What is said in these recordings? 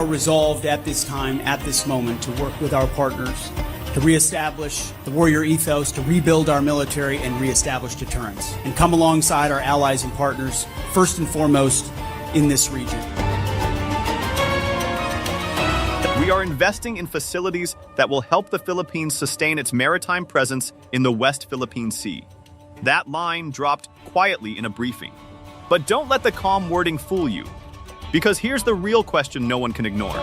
Resolved at this time, at this moment, to work with our partners to reestablish the warrior ethos, to rebuild our military and reestablish deterrence, and come alongside our allies and partners, first and foremost, in this region. We are investing in facilities that will help the Philippines sustain its maritime presence in the West Philippine Sea. That line dropped quietly in a briefing. But don't let the calm wording fool you, because here's the real question no one can ignore.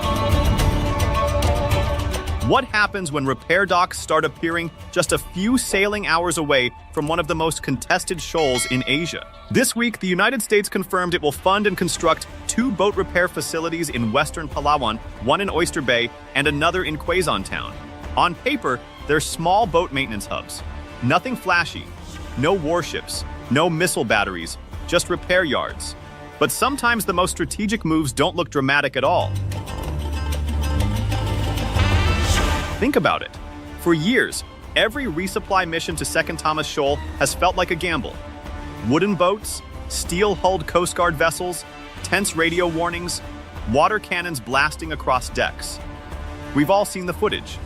What happens when repair docks start appearing just a few sailing hours away from one of the most contested shoals in Asia? This week, the United States confirmed it will fund and construct 2 boat repair facilities in western Palawan, one in Oyster Bay and another in Quezon Town. On paper, they're small boat maintenance hubs. Nothing flashy, no warships, no missile batteries, just repair yards. But sometimes the most strategic moves don't look dramatic at all. Think about it. For years, every resupply mission to Second Thomas Shoal has felt like a gamble. Wooden boats, steel-hulled Coast Guard vessels, tense radio warnings, water cannons blasting across decks. We've all seen the footage.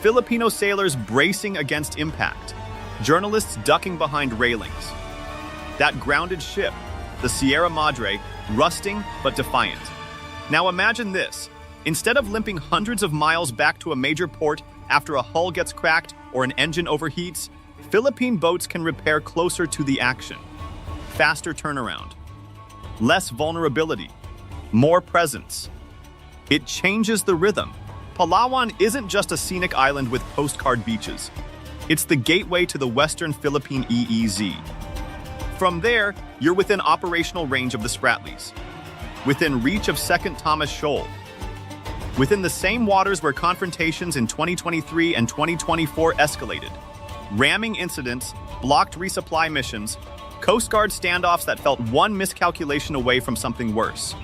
Filipino sailors bracing against impact, journalists ducking behind railings. That grounded ship, the Sierra Madre, rusting but defiant. Now imagine this. Instead of limping hundreds of miles back to a major port after a hull gets cracked or an engine overheats, Philippine boats can repair closer to the action. Faster turnaround, less vulnerability, more presence. It changes the rhythm. Palawan isn't just a scenic island with postcard beaches. It's the gateway to the Western Philippine EEZ. From there, you're within operational range of the Spratlys, within reach of Second Thomas Shoal, within the same waters where confrontations in 2023 and 2024 escalated. Ramming incidents, blocked resupply missions, Coast Guard standoffs that felt one miscalculation away from something worse.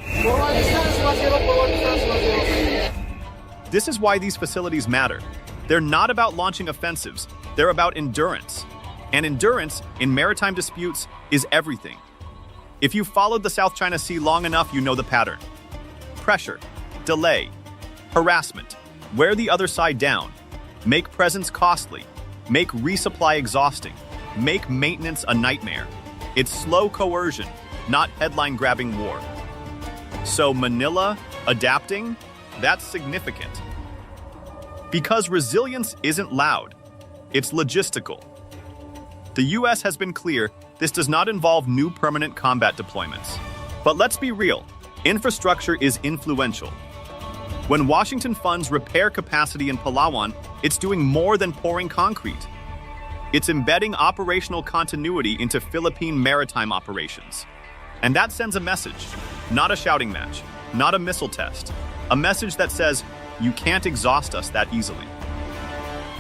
This is why these facilities matter. They're not about launching offensives, they're about endurance. And endurance, in maritime disputes, is everything. If you've followed the South China Sea long enough, you know the pattern. Pressure, delay, harassment, wear the other side down, make presence costly, make resupply exhausting, make maintenance a nightmare. It's slow coercion, not headline-grabbing war. So Manila adapting? That's significant. Because resilience isn't loud, it's logistical. The US has been clear this does not involve new permanent combat deployments. But let's be real, infrastructure is influential. When Washington funds repair capacity in Palawan, it's doing more than pouring concrete. It's embedding operational continuity into Philippine maritime operations. And that sends a message, not a shouting match, not a missile test. A message that says, you can't exhaust us that easily.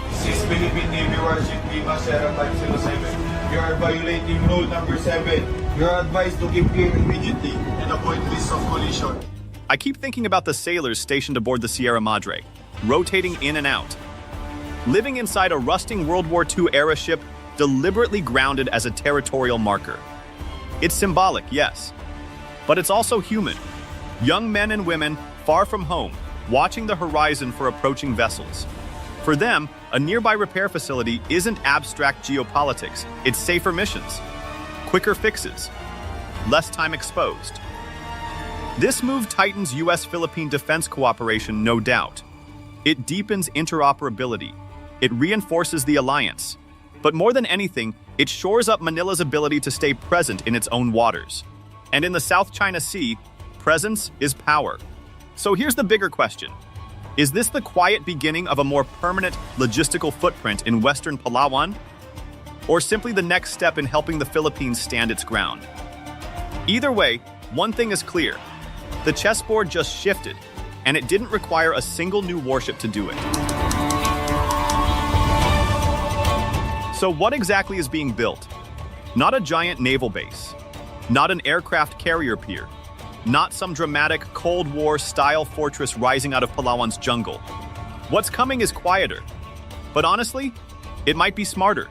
This is Philippine Navy warship Lima Sierra 507. You are violating rule number 7. You are advised to keep clear immediately and avoid risk of collision. I keep thinking about the sailors stationed aboard the Sierra Madre, rotating in and out. Living inside a rusting World War II era ship deliberately grounded as a territorial marker. It's symbolic, yes, but it's also human. Young men and women far from home, watching the horizon for approaching vessels. For them, a nearby repair facility isn't abstract geopolitics, it's safer missions, quicker fixes, less time exposed. This move tightens US-Philippine defense cooperation, no doubt. It deepens interoperability. It reinforces the alliance. But more than anything, it shores up Manila's ability to stay present in its own waters. And in the South China Sea, presence is power. So here's the bigger question. Is this the quiet beginning of a more permanent logistical footprint in Western Palawan? Or simply the next step in helping the Philippines stand its ground? Either way, one thing is clear. The chessboard just shifted, and it didn't require a single new warship to do it. So what exactly is being built? Not a giant naval base, not an aircraft carrier pier, not some dramatic Cold War-style fortress rising out of Palawan's jungle. What's coming is quieter, but honestly, it might be smarter.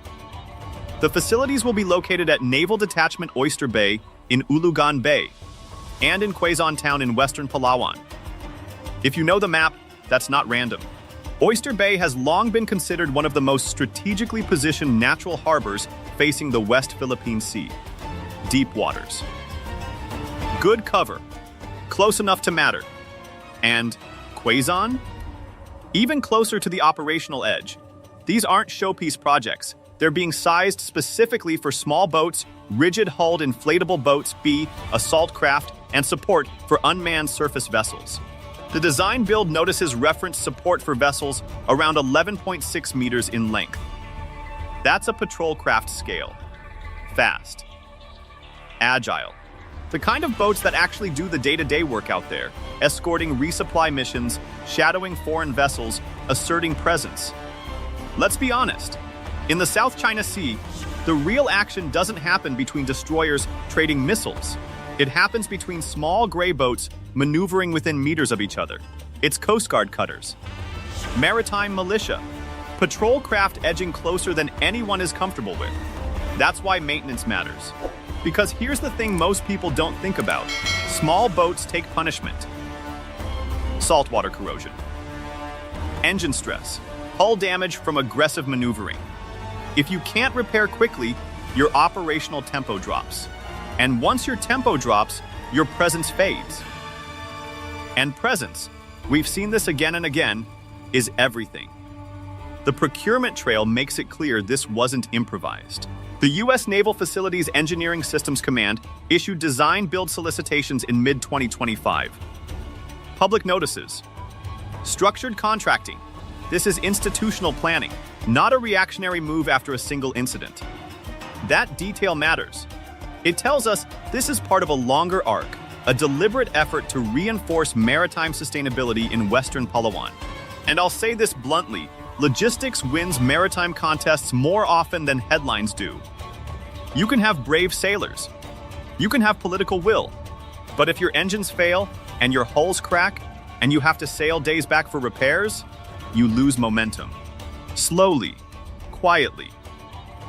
The facilities will be located at Naval Detachment Oyster Bay in Ulugan Bay and in Quezon Town in western Palawan. If you know the map, that's not random. Oyster Bay has long been considered one of the most strategically positioned natural harbors facing the West Philippine Sea. Deep waters. Good cover. Close enough to matter. And Quezon? Even closer to the operational edge. These aren't showpiece projects. They're being sized specifically for small boats, rigid-hulled inflatable boats, assault craft, and support for unmanned surface vessels. The design build notices reference support for vessels around 11.6 meters in length. That's a patrol craft scale. Fast. Agile. The kind of boats that actually do the day-to-day work out there, escorting resupply missions, shadowing foreign vessels, asserting presence. Let's be honest. In the South China Sea, the real action doesn't happen between destroyers trading missiles. It happens between small gray boats maneuvering within meters of each other. It's Coast Guard cutters. Maritime militia. Patrol craft edging closer than anyone is comfortable with. That's why maintenance matters. Because here's the thing most people don't think about. Small boats take punishment. Saltwater corrosion. Engine stress. Hull damage from aggressive maneuvering. If you can't repair quickly, your operational tempo drops. And once your tempo drops, your presence fades. And presence, we've seen this again and again, is everything. The procurement trail makes it clear this wasn't improvised. The U.S. Naval Facilities Engineering Systems Command issued design-build solicitations in mid-2025. Public notices. Structured contracting. This is institutional planning, not a reactionary move after a single incident. That detail matters. It tells us this is part of a longer arc, a deliberate effort to reinforce maritime sustainability in Western Palawan. And I'll say this bluntly, logistics wins maritime contests more often than headlines do. You can have brave sailors. You can have political will. But if your engines fail and your hulls crack and you have to sail days back for repairs, you lose momentum. Slowly, quietly.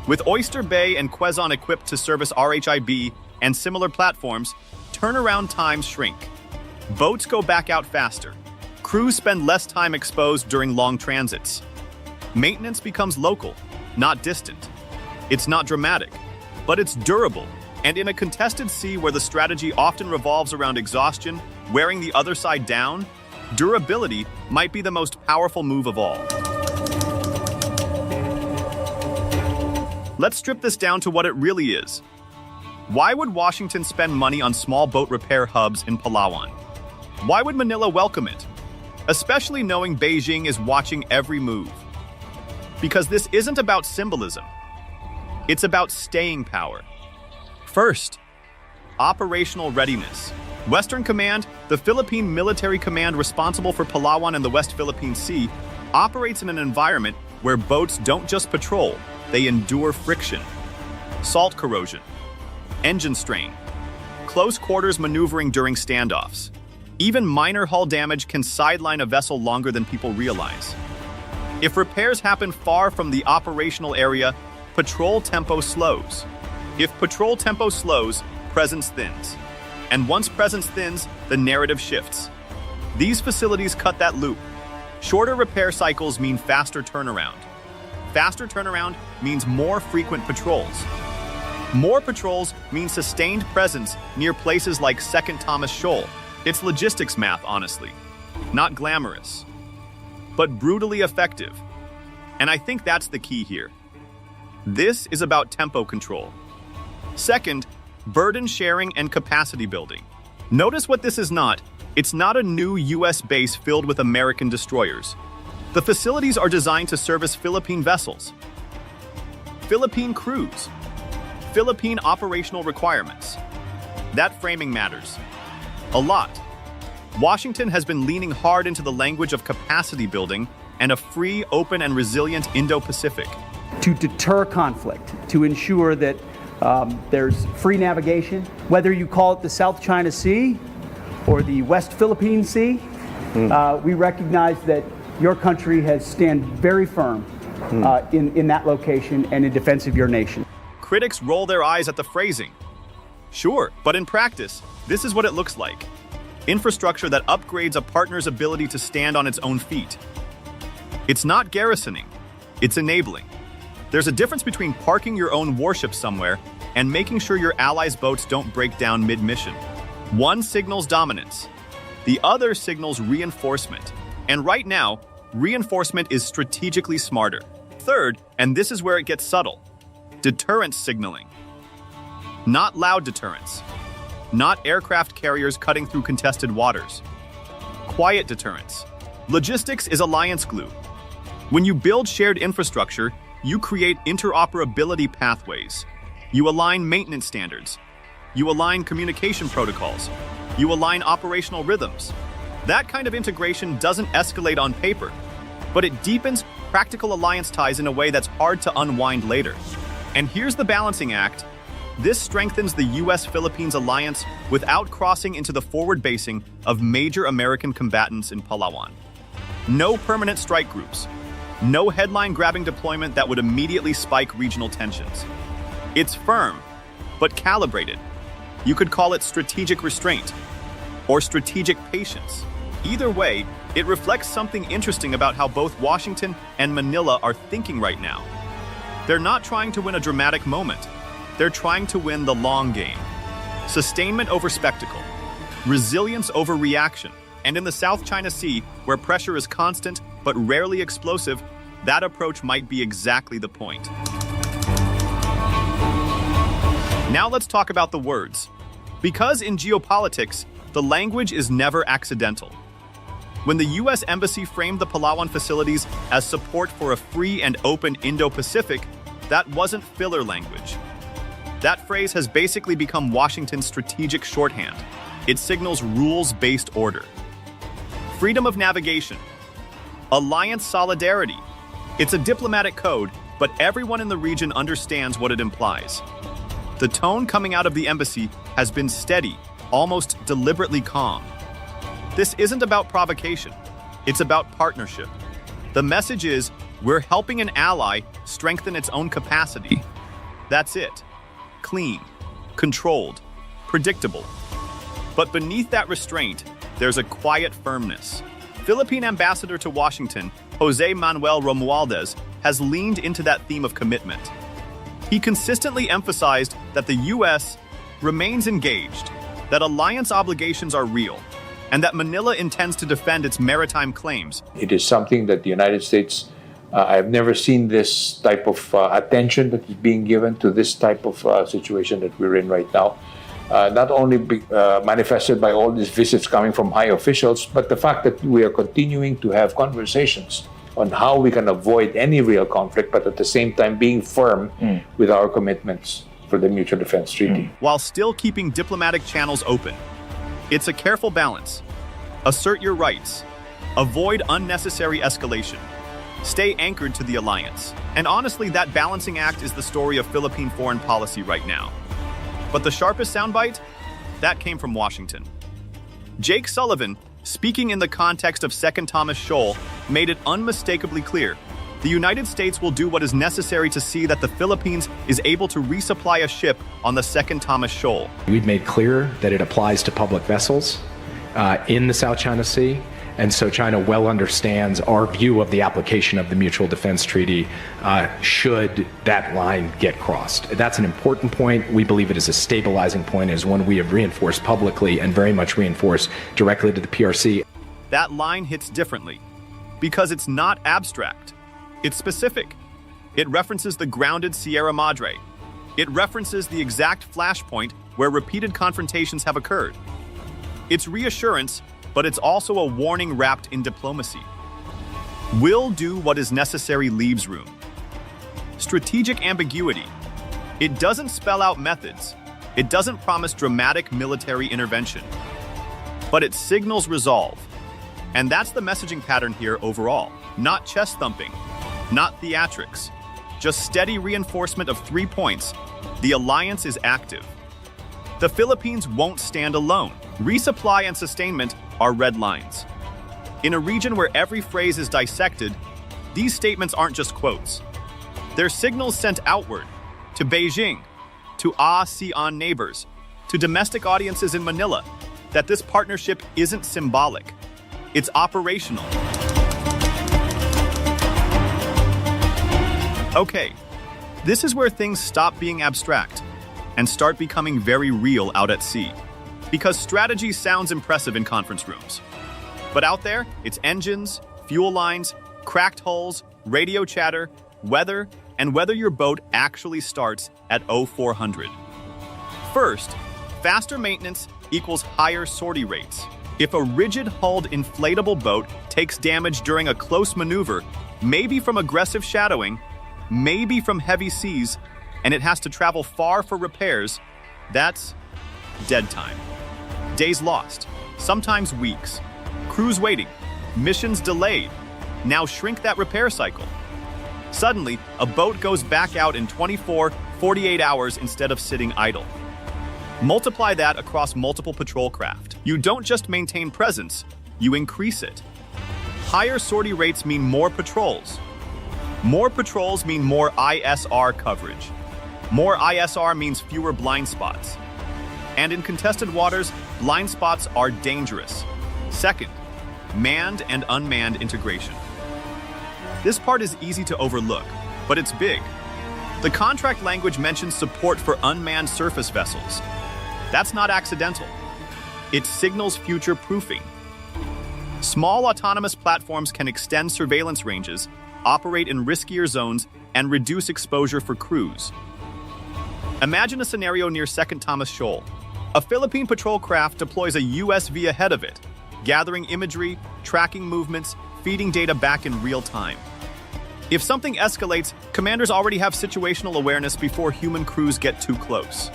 With Oyster Bay and Quezon equipped to service RHIB and similar platforms, turnaround times shrink. Boats go back out faster. Crews spend less time exposed during long transits. Maintenance becomes local, not distant. It's not dramatic, but it's durable. And in a contested sea where the strategy often revolves around exhaustion, wearing the other side down, durability might be the most powerful move of all. Let's strip this down to what it really is. Why would Washington spend money on small boat repair hubs in Palawan? Why would Manila welcome it? Especially knowing Beijing is watching every move. Because this isn't about symbolism. It's about staying power. First, operational readiness. Western Command, the Philippine military command responsible for Palawan and the West Philippine Sea, operates in an environment where boats don't just patrol, they endure friction, salt corrosion, engine strain, close quarters maneuvering during standoffs. Even minor hull damage can sideline a vessel longer than people realize. If repairs happen far from the operational area, patrol tempo slows. If patrol tempo slows, presence thins. And once presence thins, the narrative shifts. These facilities cut that loop. Shorter repair cycles mean faster turnaround. Faster turnaround means more frequent patrols. More patrols mean sustained presence near places like Second Thomas Shoal. It's logistics math, honestly. Not glamorous, but brutally effective. And I think that's the key here. This is about tempo control. Second, burden sharing and capacity building. Notice what this is not. It's not a new U.S. base filled with American destroyers. The facilities are designed to service Philippine vessels, Philippine crews, Philippine operational requirements. That framing matters. A lot. Washington has been leaning hard into the language of capacity building and a free, open, and resilient Indo-Pacific. To deter conflict, to ensure that there's free navigation, whether you call it the South China Sea or the West Philippine Sea, we recognize that your country has stand very firm in that location and in defense of your nation. Critics roll their eyes at the phrasing. Sure, but in practice, this is what it looks like. infrastructure that upgrades a partner's ability to stand on its own feet. It's not garrisoning, it's enabling. There's a difference between parking your own warship somewhere and making sure your allies' boats don't break down mid-mission. One signals dominance, the other signals reinforcement. And right now, reinforcement is strategically smarter. Third, and this is where it gets subtle, deterrence signaling. Not loud deterrence. Not aircraft carriers cutting through contested waters. Quiet deterrence. Logistics is alliance glue. When you build shared infrastructure, you create interoperability pathways. You align maintenance standards. You align communication protocols. You align operational rhythms. That kind of integration doesn't escalate on paper, but it deepens practical alliance ties in a way that's hard to unwind later. And here's the balancing act. This strengthens the US-Philippines alliance without crossing into the forward basing of major American combatants in Palawan. No permanent strike groups. No headline-grabbing deployment that would immediately spike regional tensions. It's firm, but calibrated. You could call it strategic restraint or strategic patience. Either way, it reflects something interesting about how both Washington and Manila are thinking right now. They're not trying to win a dramatic moment. They're trying to win the long game. Sustainment over spectacle. Resilience over reaction. And in the South China Sea, where pressure is constant but rarely explosive, that approach might be exactly the point. Now let's talk about the words. Because in geopolitics, the language is never accidental. When the US Embassy framed the Palawan facilities as support for a free and open Indo-Pacific, that wasn't filler language. That phrase has basically become Washington's strategic shorthand. It signals rules-based order. Freedom of navigation. Alliance solidarity. It's a diplomatic code, but everyone in the region understands what it implies. The tone coming out of the embassy has been steady, almost deliberately calm. This isn't about provocation. It's about partnership. The message is, we're helping an ally strengthen its own capacity. That's it. Clean, controlled, predictable. But beneath that restraint, there's a quiet firmness. Philippine ambassador to Washington, Jose Manuel Romualdez, has leaned into that theme of commitment. He consistently emphasized that the US remains engaged, that alliance obligations are real, and that Manila intends to defend its maritime claims. It is something that the United States, I've never seen this type of attention that is being given to this type of situation that we're in right now. Not only manifested by all these visits coming from high officials, but the fact that we are continuing to have conversations on how we can avoid any real conflict, but at the same time being firm with our commitments for the Mutual Defense Treaty. While still keeping diplomatic channels open. It's a careful balance. Assert your rights. Avoid unnecessary escalation. Stay anchored to the alliance. And honestly, that balancing act is the story of Philippine foreign policy right now. But the sharpest soundbite? That came from Washington. Jake Sullivan, speaking in the context of Second Thomas Shoal, made it unmistakably clear. The United States will do what is necessary to see that the Philippines is able to resupply a ship on the Second Thomas Shoal. We've made clear that it applies to public vessels in the South China Sea, and so China well understands our view of the application of the Mutual Defense Treaty should that line get crossed. That's an important point. We believe it is a stabilizing point, as one we have reinforced publicly and very much reinforced directly to the PRC. That line hits differently because it's not abstract. It's specific. It references the grounded Sierra Madre. It references the exact flashpoint where repeated confrontations have occurred. It's reassurance, but it's also a warning wrapped in diplomacy. Will do what is necessary leaves room. Strategic ambiguity. It doesn't spell out methods. It doesn't promise dramatic military intervention. But it signals resolve. And that's the messaging pattern here overall. Not chest thumping. Not theatrics, just steady reinforcement of 3 points. The alliance is active. The Philippines won't stand alone. Resupply and sustainment are red lines. In a region where every phrase is dissected, these statements aren't just quotes. They're signals sent outward, to Beijing, to ASEAN neighbors, to domestic audiences in Manila. that this partnership isn't symbolic, it's operational. Okay, this is where things stop being abstract and start becoming very real out at sea. Because strategy sounds impressive in conference rooms. But out there, it's engines, fuel lines, cracked hulls, radio chatter, weather, and whether your boat actually starts at 0400. First, faster maintenance equals higher sortie rates. If a rigid-hulled inflatable boat takes damage during a close maneuver, maybe from aggressive shadowing, maybe from heavy seas, and it has to travel far for repairs, that's dead time. Days lost, sometimes weeks. Crews waiting, missions delayed. Now shrink that repair cycle. Suddenly, a boat goes back out in 24, 48 hours instead of sitting idle. Multiply that across multiple patrol craft. You don't just maintain presence, you increase it. Higher sortie rates mean more patrols. More patrols mean more ISR coverage. More ISR means fewer blind spots. And in contested waters, blind spots are dangerous. Second, manned and unmanned integration. This part is easy to overlook, but it's big. The contract language mentions support for unmanned surface vessels. That's not accidental. It signals future proofing. Small autonomous platforms can extend surveillance ranges, operate in riskier zones, and reduce exposure for crews. Imagine a scenario near Second Thomas Shoal. A Philippine patrol craft deploys a USV ahead of it, gathering imagery, tracking movements, feeding data back in real time. If something escalates, commanders already have situational awareness before human crews get too close.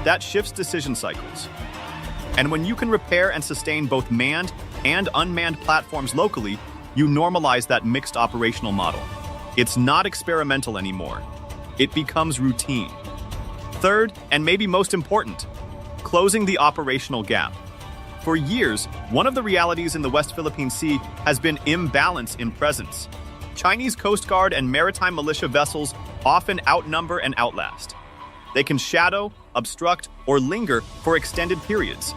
That shifts decision cycles. And when you can repair and sustain both manned and unmanned platforms locally, you normalize that mixed operational model. It's not experimental anymore. It becomes routine. Third, and maybe most important, closing the operational gap. For years, one of the realities in the West Philippine Sea has been imbalance in presence. Chinese Coast Guard and maritime militia vessels often outnumber and outlast. They can shadow, obstruct, or linger for extended periods.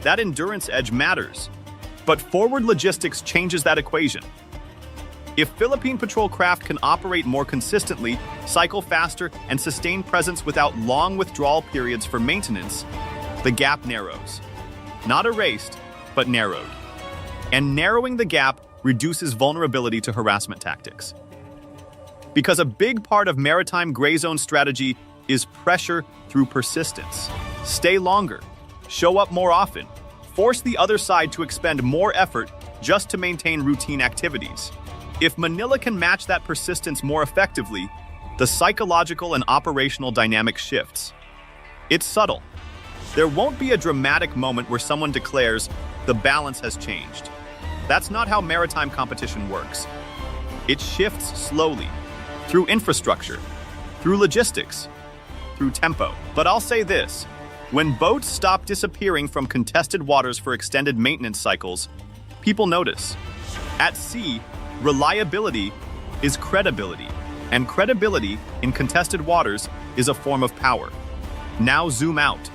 That endurance edge matters. But forward logistics changes that equation. If Philippine patrol craft can operate more consistently, cycle faster, and sustain presence without long withdrawal periods for maintenance, the gap narrows. Not erased, but narrowed. And narrowing the gap reduces vulnerability to harassment tactics. Because a big part of maritime gray zone strategy is pressure through persistence. Stay longer, show up more often, force the other side to expend more effort just to maintain routine activities. If Manila can match that persistence more effectively, the psychological and operational dynamic shifts. It's subtle. There won't be a dramatic moment where someone declares, the balance has changed. That's not how maritime competition works. It shifts slowly, through infrastructure, through logistics, through tempo. But I'll say this, when boats stop disappearing from contested waters for extended maintenance cycles, people notice. At sea, reliability is credibility, and credibility in contested waters is a form of power. Now zoom out.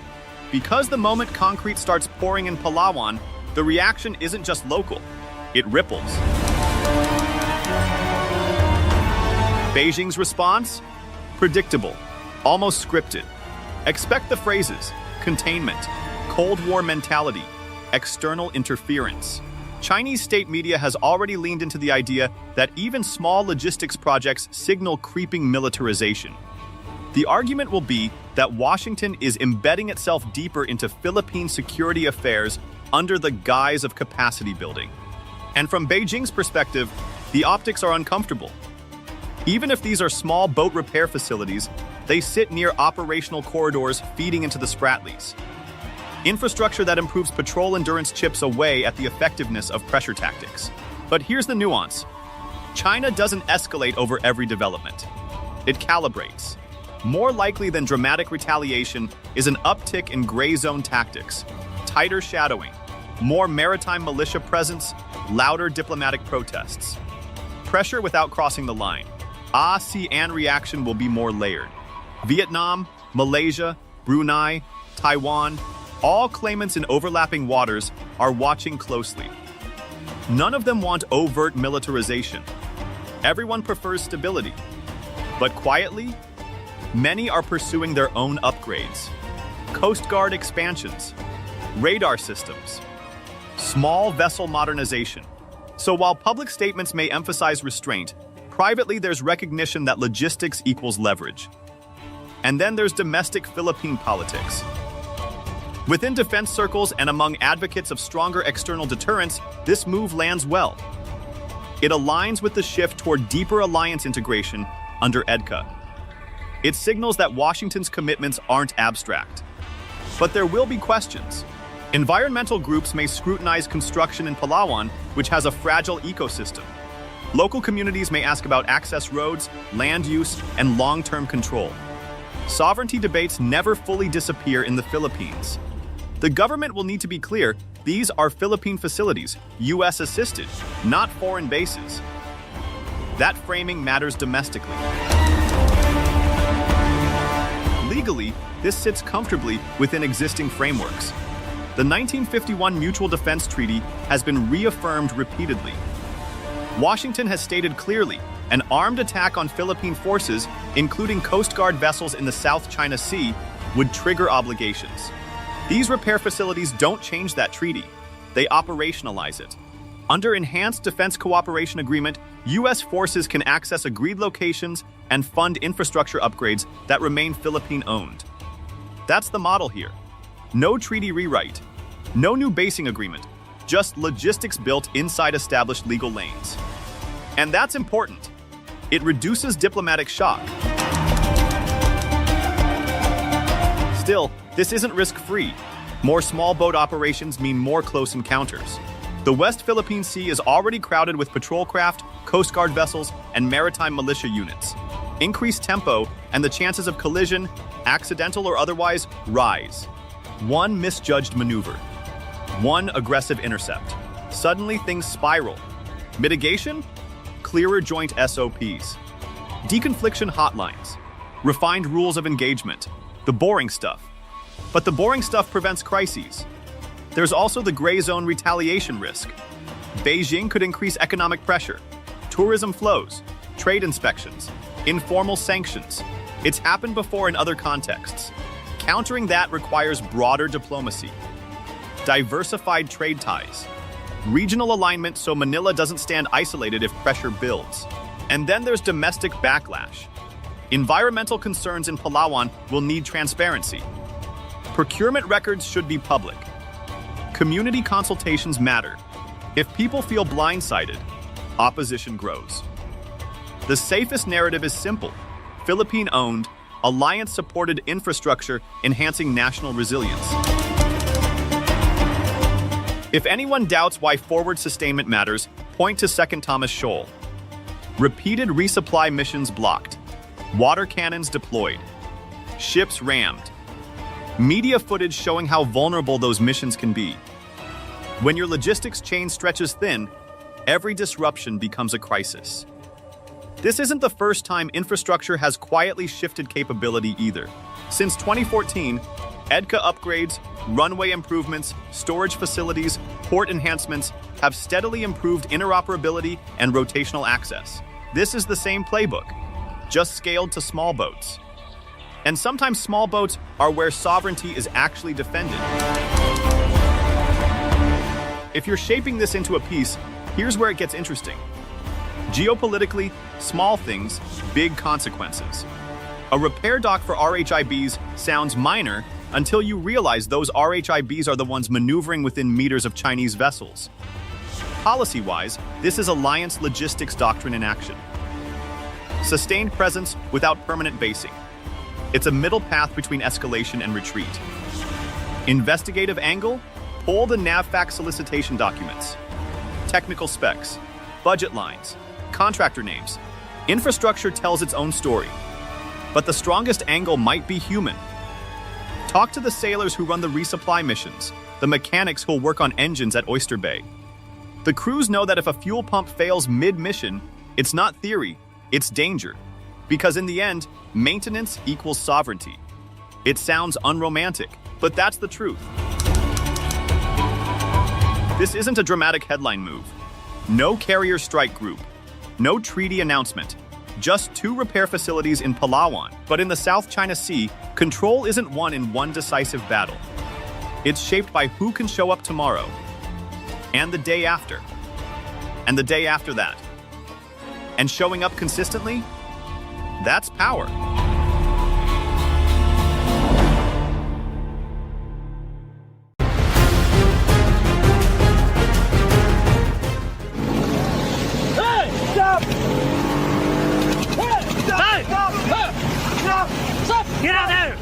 Because the moment concrete starts pouring in Palawan, the reaction isn't just local, it ripples. Beijing's response? Predictable, almost scripted. Expect the phrases, containment, Cold War mentality, external interference. Chinese state media has already leaned into the idea that even small logistics projects signal creeping militarization. The argument will be that Washington is embedding itself deeper into Philippine security affairs under the guise of capacity building. And from Beijing's perspective, the optics are uncomfortable. Even if these are small boat repair facilities, they sit near operational corridors feeding into the Spratlys. Infrastructure that improves patrol endurance chips away at the effectiveness of pressure tactics. But here's the nuance. China doesn't escalate over every development. It calibrates. More likely than dramatic retaliation is an uptick in gray zone tactics, tighter shadowing, more maritime militia presence, louder diplomatic protests. Pressure without crossing the line. ASEAN reaction will be more layered. Vietnam, Malaysia, Brunei, Taiwan, All claimants in overlapping waters are watching closely. None of them want overt militarization. Everyone prefers stability. But quietly, many are pursuing their own upgrades. Coast Guard expansions, radar systems, small vessel modernization. So while public statements may emphasize restraint, privately there's recognition that logistics equals leverage. And then there's domestic Philippine politics. Within defense circles and among advocates of stronger external deterrence, this move lands well. It aligns with the shift toward deeper alliance integration under EDCA. It signals that Washington's commitments aren't abstract. But there will be questions. Environmental groups may scrutinize construction in Palawan, which has a fragile ecosystem. Local communities may ask about access roads, land use, and long-term control. Sovereignty debates never fully disappear in the Philippines. The government will need to be clear, these are Philippine facilities, US-assisted, not foreign bases. That framing matters domestically. Legally, this sits comfortably within existing frameworks. The 1951 Mutual Defense Treaty has been reaffirmed repeatedly. Washington has stated clearly, an armed attack on Philippine forces, including Coast Guard vessels in the South China Sea, would trigger obligations. These repair facilities don't change that treaty. They operationalize it. Under Enhanced Defense Cooperation Agreement, U.S. forces can access agreed locations and fund infrastructure upgrades that remain Philippine-owned. That's the model here. No treaty rewrite, no new basing agreement, just logistics built inside established legal lanes. And that's important. It reduces diplomatic shock. Still, this isn't risk-free. More small boat operations mean more close encounters. The West Philippine Sea is already crowded with patrol craft, Coast Guard vessels, and maritime militia units. Increased tempo, and the chances of collision, accidental or otherwise, rise. One misjudged maneuver. One aggressive intercept. Suddenly things spiral. Mitigation? Clearer joint SOPs. Deconfliction hotlines. Refined rules of engagement. The boring stuff. But the boring stuff prevents crises. There's also the gray zone retaliation risk. Beijing could increase economic pressure. Tourism flows. Trade inspections. Informal sanctions. It's happened before in other contexts. Countering that requires broader diplomacy. Diversified trade ties. Regional alignment so Manila doesn't stand isolated if pressure builds. And then there's domestic backlash. Environmental concerns in Palawan will need transparency. Procurement records should be public. Community consultations matter. If people feel blindsided, opposition grows. The safest narrative is simple: Philippine-owned, alliance-supported infrastructure enhancing national resilience. If anyone doubts why forward sustainment matters, point to Second Thomas Shoal. Repeated resupply missions blocked. Water cannons deployed. Ships rammed. Media footage showing how vulnerable those missions can be. When your logistics chain stretches thin, every disruption becomes a crisis. This isn't the first time infrastructure has quietly shifted capability either. Since 2014, EDCA upgrades, runway improvements, storage facilities, port enhancements have steadily improved interoperability and rotational access. This is the same playbook, just scaled to small boats. And sometimes small boats are where sovereignty is actually defended. If you're shaping this into a piece, here's where it gets interesting. Geopolitically, small things, big consequences. A repair dock for RHIBs sounds minor until you realize those RHIBs are the ones maneuvering within meters of Chinese vessels. Policy-wise, this is alliance logistics doctrine in action. Sustained presence without permanent basing. It's a middle path between escalation and retreat. Investigative angle? Pull the NAVFAC solicitation documents. Technical specs, budget lines, contractor names. Infrastructure tells its own story. But the strongest angle might be human. Talk to the sailors who run the resupply missions, the mechanics who'll work on engines at Oyster Bay. The crews know that if a fuel pump fails mid-mission, it's not theory, it's danger. Because in the end, maintenance equals sovereignty. It sounds unromantic, but that's the truth. This isn't a dramatic headline move. No carrier strike group. No treaty announcement. Just 2 repair facilities in Palawan. But in the South China Sea, control isn't won in one decisive battle. It's shaped by who can show up tomorrow, and the day after, and the day after that. And showing up consistently, that's power. Get out there!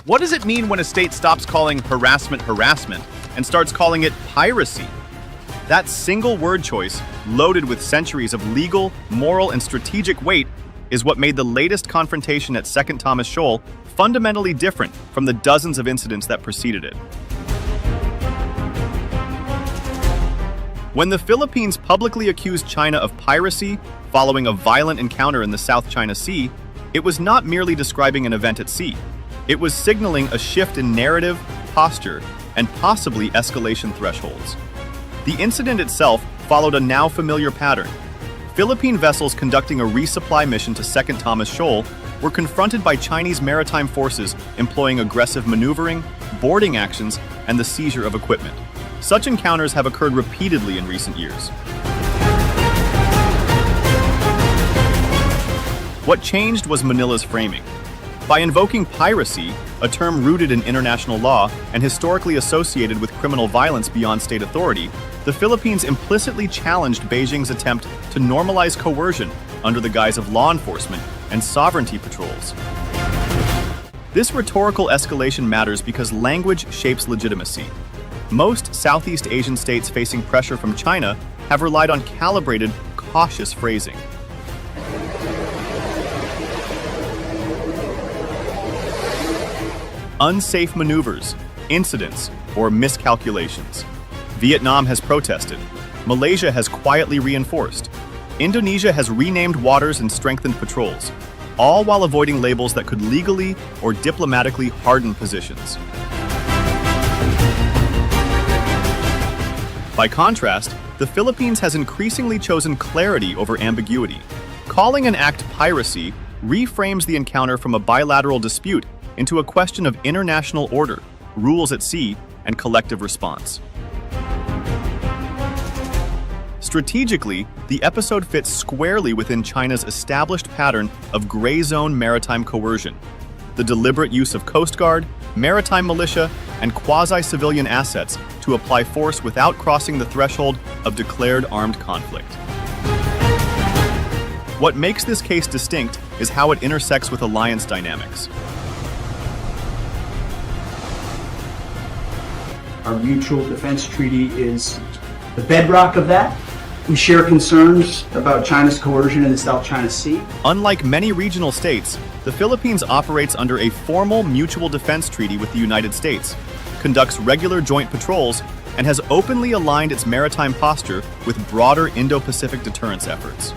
What does it mean when a state stops calling harassment harassment and starts calling it piracy? That single word choice, loaded with centuries of legal, moral, and strategic weight, is what made the latest confrontation at Second Thomas Shoal fundamentally different from the dozens of incidents that preceded it. When the Philippines publicly accused China of piracy following a violent encounter in the South China Sea, it was not merely describing an event at sea. It was signaling a shift in narrative, posture, and possibly escalation thresholds. The incident itself followed a now familiar pattern. Philippine vessels conducting a resupply mission to Second Thomas Shoal were confronted by Chinese maritime forces employing aggressive maneuvering, boarding actions, and the seizure of equipment. Such encounters have occurred repeatedly in recent years. What changed was Manila's framing. By invoking piracy, a term rooted in international law and historically associated with criminal violence beyond state authority, the Philippines implicitly challenged Beijing's attempt to normalize coercion under the guise of law enforcement and sovereignty patrols. This rhetorical escalation matters because language shapes legitimacy. Most Southeast Asian states facing pressure from China have relied on calibrated, cautious phrasing. Unsafe maneuvers, incidents, or miscalculations. Vietnam has protested. Malaysia has quietly reinforced. Indonesia has renamed waters and strengthened patrols, all while avoiding labels that could legally or diplomatically harden positions. By contrast, the Philippines has increasingly chosen clarity over ambiguity. Calling an act piracy reframes the encounter from a bilateral dispute into a question of international order, rules at sea, and collective response. Strategically, the episode fits squarely within China's established pattern of gray zone maritime coercion, the deliberate use of Coast Guard, maritime militia, and quasi-civilian assets to apply force without crossing the threshold of declared armed conflict. What makes this case distinct is how it intersects with alliance dynamics. Our mutual defense treaty is the bedrock of that. We share concerns about China's coercion in the South China Sea. Unlike many regional states, the Philippines operates under a formal mutual defense treaty with the United States, conducts regular joint patrols, and has openly aligned its maritime posture with broader Indo-Pacific deterrence efforts.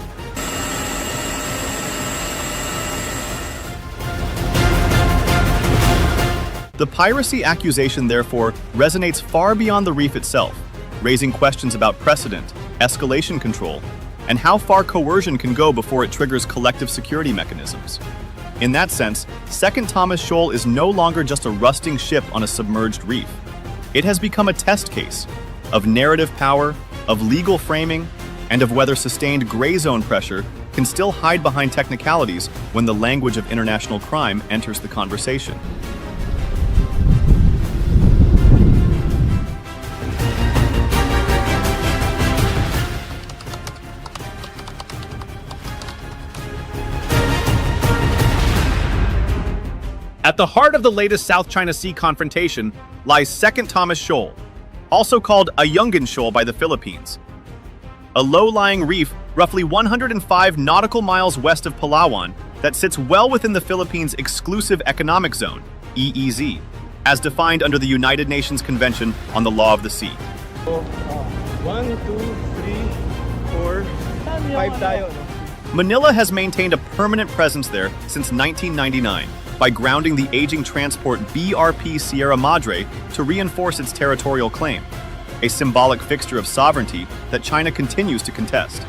The piracy accusation, therefore, resonates far beyond the reef itself, raising questions about precedent, escalation control, and how far coercion can go before it triggers collective security mechanisms. In that sense, Second Thomas Shoal is no longer just a rusting ship on a submerged reef. It has become a test case of narrative power, of legal framing, and of whether sustained gray zone pressure can still hide behind technicalities when the language of international crime enters the conversation. At the heart of the latest South China Sea confrontation lies Second Thomas Shoal, also called Ayungin Shoal by the Philippines. A low-lying reef roughly 105 nautical miles west of Palawan, that sits well within the Philippines' exclusive economic zone, EEZ, as defined under the United Nations Convention on the Law of the Sea. 1, 2, 3, 4, 5 tayo. Manila has maintained a permanent presence there since 1999 by grounding the aging transport BRP Sierra Madre to reinforce its territorial claim, a symbolic fixture of sovereignty that China continues to contest.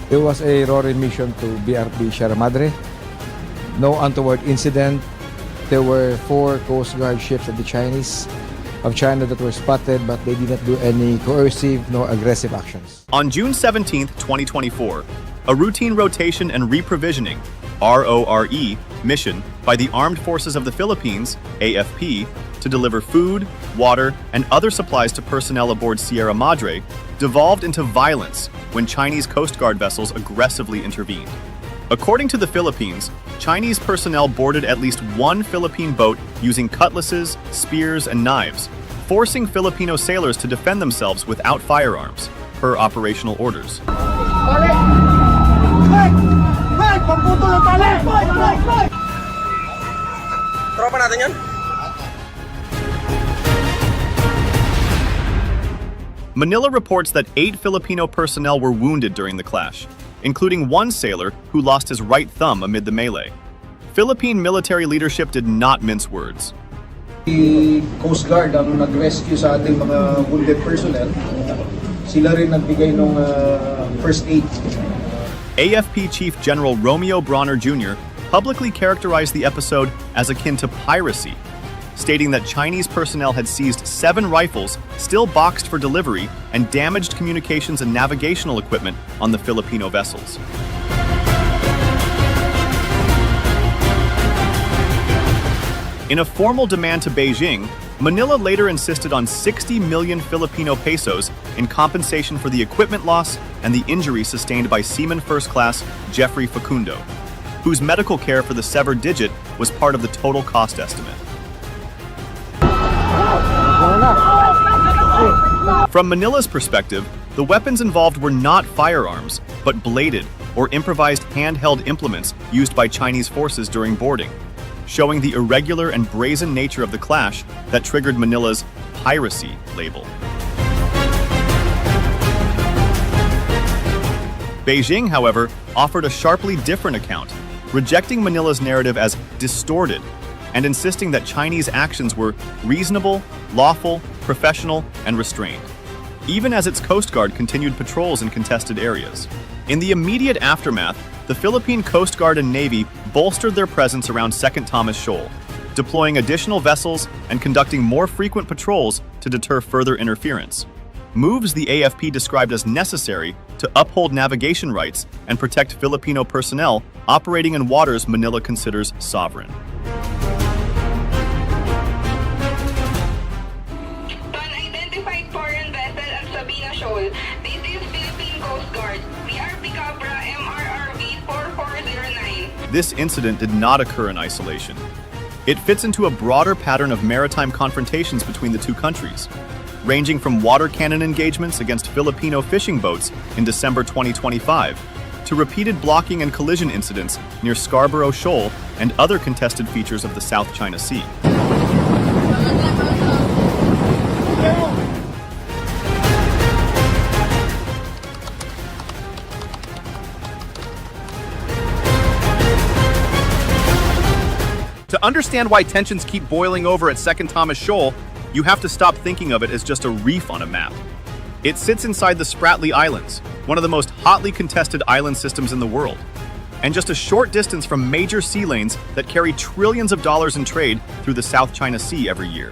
It was a roaring mission to BRP Sierra Madre. No untoward incident. There were 4 Coast Guard ships of China that were spotted, but they did not do any coercive nor aggressive actions. On June 17, 2024, a routine rotation and reprovisioning RORE mission by the Armed Forces of the Philippines, AFP, to deliver food, water, and other supplies to personnel aboard Sierra Madre devolved into violence when Chinese Coast Guard vessels aggressively intervened. According to the Philippines, Chinese personnel boarded at least one Philippine boat using cutlasses, spears, and knives, forcing Filipino sailors to defend themselves without firearms, per operational orders. Tropa natin yan? Manila reports that 8 Filipino personnel were wounded during the clash, including one sailor who lost his right thumb amid the melee. Philippine military leadership did not mince words. The Coast Guard ang nag-rescue sa ating mga wounded personnel. Sila rin nagbigay ng first aid. AFP Chief General Romeo Bronner Jr. publicly characterized the episode as akin to piracy, stating that Chinese personnel had seized 7 rifles still boxed for delivery and damaged communications and navigational equipment on the Filipino vessels. In a formal demand to Beijing, Manila later insisted on 60 million Filipino pesos in compensation for the equipment loss and the injury sustained by Seaman First Class Jeffrey Facundo, whose medical care for the severed digit was part of the total cost estimate. From Manila's perspective, the weapons involved were not firearms, but bladed or improvised handheld implements used by Chinese forces during boarding, showing the irregular and brazen nature of the clash that triggered Manila's piracy label. Beijing, however, offered a sharply different account, rejecting Manila's narrative as distorted and insisting that Chinese actions were reasonable, lawful, professional, and restrained, even as its Coast Guard continued patrols in contested areas. In the immediate aftermath, the Philippine Coast Guard and Navy bolstered their presence around Second Thomas Shoal, deploying additional vessels and conducting more frequent patrols to deter further interference. Moves the AFP described as necessary to uphold navigation rights and protect Filipino personnel operating in waters Manila considers sovereign. Unidentified foreign vessel at Sabina Shoal. This is Philippine Coast Guard. BRP Cabra MRRV 4409. This incident did not occur in isolation. It fits into a broader pattern of maritime confrontations between the two countries, ranging from water cannon engagements against Filipino fishing boats in December 2025 to repeated blocking and collision incidents near Scarborough Shoal and other contested features of the South China Sea. To understand why tensions keep boiling over at Second Thomas Shoal, you have to stop thinking of it as just a reef on a map. It sits inside the Spratly Islands, one of the most hotly contested island systems in the world, and just a short distance from major sea lanes that carry trillions of dollars in trade through the South China Sea every year.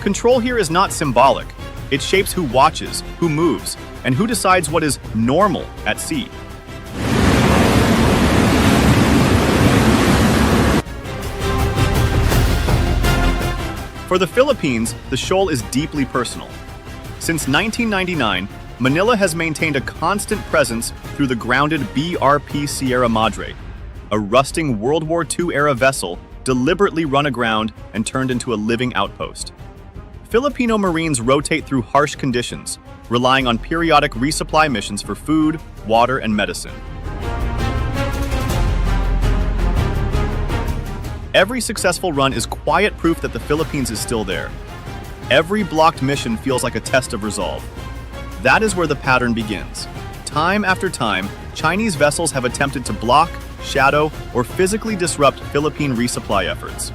Control here is not symbolic. It shapes who watches, who moves, and who decides what is normal at sea. For the Philippines, the shoal is deeply personal. Since 1999, Manila has maintained a constant presence through the grounded BRP Sierra Madre, a rusting World War II-era vessel deliberately run aground and turned into a living outpost. Filipino Marines rotate through harsh conditions, relying on periodic resupply missions for food, water, and medicine. Every successful run is quiet proof that the Philippines is still there. Every blocked mission feels like a test of resolve. That is where the pattern begins. Time after time, Chinese vessels have attempted to block, shadow, or physically disrupt Philippine resupply efforts.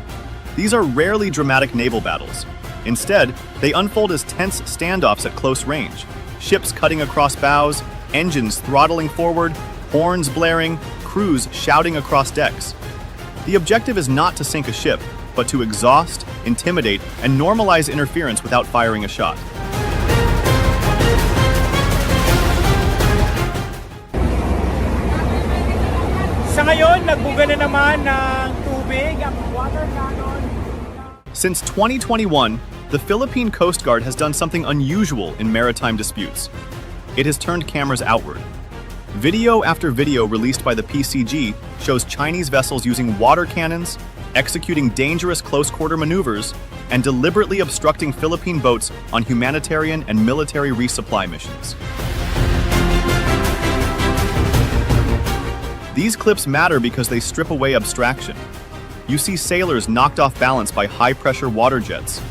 These are rarely dramatic naval battles. Instead, they unfold as tense standoffs at close range, ships cutting across bows, engines throttling forward, horns blaring, crews shouting across decks. The objective is not to sink a ship, but to exhaust, intimidate, and normalize interference without firing a shot. Sa ngayon, nagbuga na naman ng tubig ang water cannon. Since 2021, the Philippine Coast Guard has done something unusual in maritime disputes. It has turned cameras outward. Video after video released by the PCG shows Chinese vessels using water cannons, executing dangerous close-quarter maneuvers, and deliberately obstructing Philippine boats on humanitarian and military resupply missions. These clips matter because they strip away abstraction. You see sailors knocked off balance by high-pressure water jets.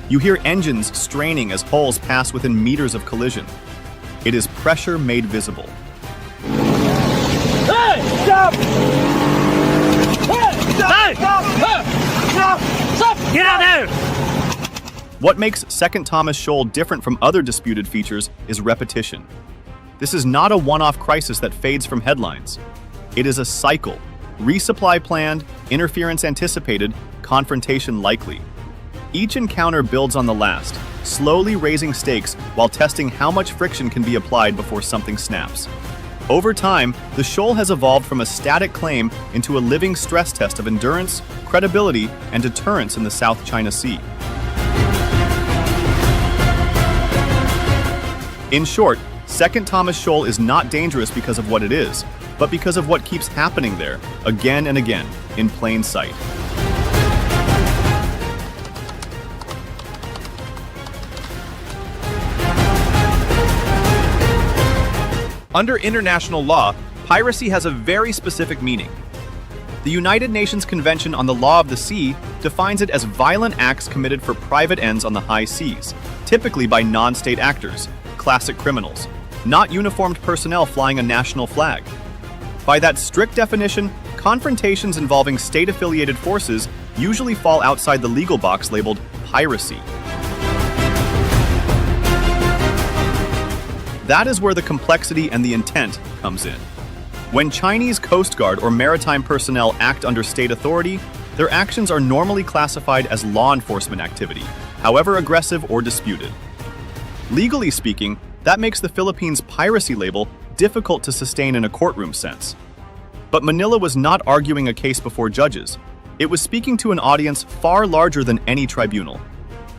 You hear engines straining as hulls pass within meters of collision. It is pressure made visible. Hey! Stop! Hey! Stop! Stop! Stop! Stop! Get out there! What makes Second Thomas Shoal different from other disputed features is repetition. This is not a one-off crisis that fades from headlines. It is a cycle. Resupply planned, interference anticipated, confrontation likely. Each encounter builds on the last, slowly raising stakes while testing how much friction can be applied before something snaps. Over time, the shoal has evolved from a static claim into a living stress test of endurance, credibility, and deterrence in the South China Sea. In short, Second Thomas Shoal is not dangerous because of what it is, but because of what keeps happening there, again and again, in plain sight. Under international law, piracy has a very specific meaning. The United Nations Convention on the Law of the Sea defines it as violent acts committed for private ends on the high seas, typically by non-state actors, classic criminals, not uniformed personnel flying a national flag. By that strict definition, confrontations involving state-affiliated forces usually fall outside the legal box labeled piracy. That is where the complexity and the intent comes in. When Chinese Coast Guard or maritime personnel act under state authority, their actions are normally classified as law enforcement activity, however aggressive or disputed. Legally speaking, that makes the Philippines' piracy label difficult to sustain in a courtroom sense. But Manila was not arguing a case before judges. It was speaking to an audience far larger than any tribunal.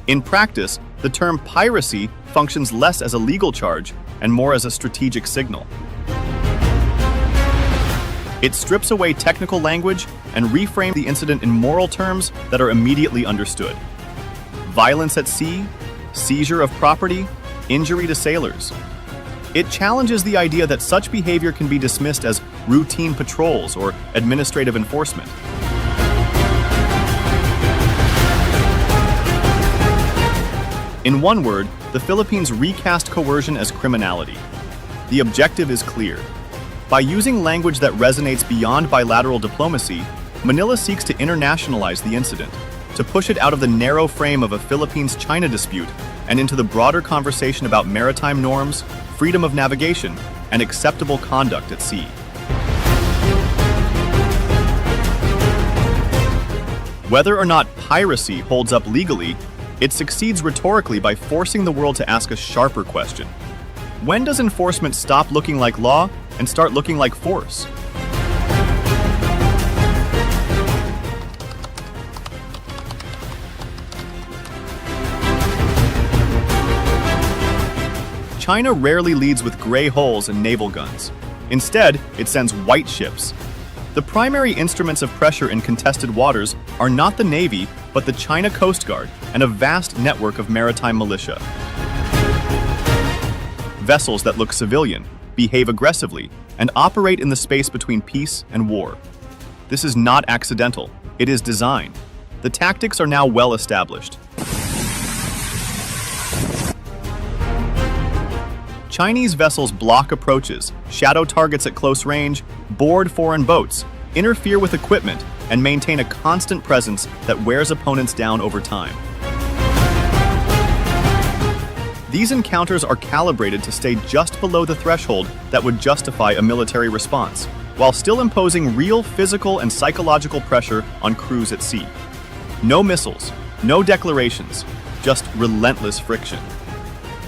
In practice, the term piracy functions less as a legal charge and more as a strategic signal. It strips away technical language and reframes the incident in moral terms that are immediately understood. Violence at sea, seizure of property, injury to sailors. It challenges the idea that such behavior can be dismissed as routine patrols or administrative enforcement. In one word, the Philippines recast coercion as criminality. The objective is clear. By using language that resonates beyond bilateral diplomacy, Manila seeks to internationalize the incident, to push it out of the narrow frame of a Philippines-China dispute and into the broader conversation about maritime norms, freedom of navigation, and acceptable conduct at sea. Whether or not piracy holds up legally, it succeeds rhetorically by forcing the world to ask a sharper question. When does enforcement stop looking like law and start looking like force? China rarely leads with gray hulls and naval guns. Instead, it sends white ships. The primary instruments of pressure in contested waters are not the Navy, but the China Coast Guard and a vast network of maritime militia. Vessels that look civilian, behave aggressively, and operate in the space between peace and war. This is not accidental, it is design. The tactics are now well established. Chinese vessels block approaches, shadow targets at close range, board foreign boats, interfere with equipment, and maintain a constant presence that wears opponents down over time. These encounters are calibrated to stay just below the threshold that would justify a military response, while still imposing real physical and psychological pressure on crews at sea. No missiles, no declarations, just relentless friction.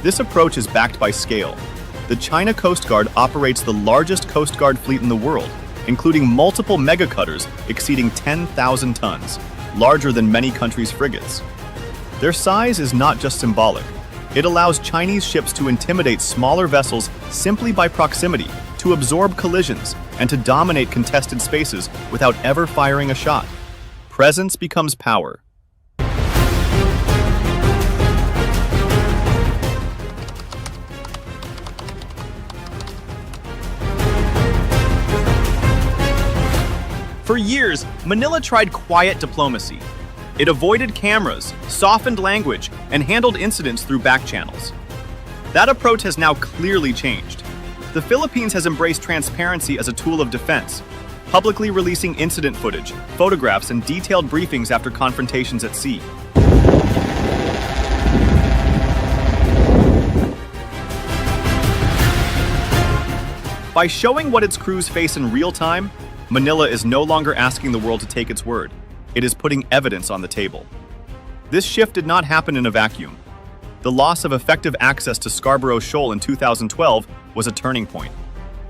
This approach is backed by scale. The China Coast Guard operates the largest Coast Guard fleet in the world, including multiple mega cutters exceeding 10,000 tons, larger than many countries' frigates. Their size is not just symbolic. It allows Chinese ships to intimidate smaller vessels simply by proximity, to absorb collisions, and to dominate contested spaces without ever firing a shot. Presence becomes power. For years, Manila tried quiet diplomacy. It avoided cameras, softened language, and handled incidents through back channels. That approach has now clearly changed. The Philippines has embraced transparency as a tool of defense, publicly releasing incident footage, photographs, and detailed briefings after confrontations at sea. By showing what its crews face in real time, Manila is no longer asking the world to take its word. It is putting evidence on the table. This shift did not happen in a vacuum. The loss of effective access to Scarborough Shoal in 2012 was a turning point.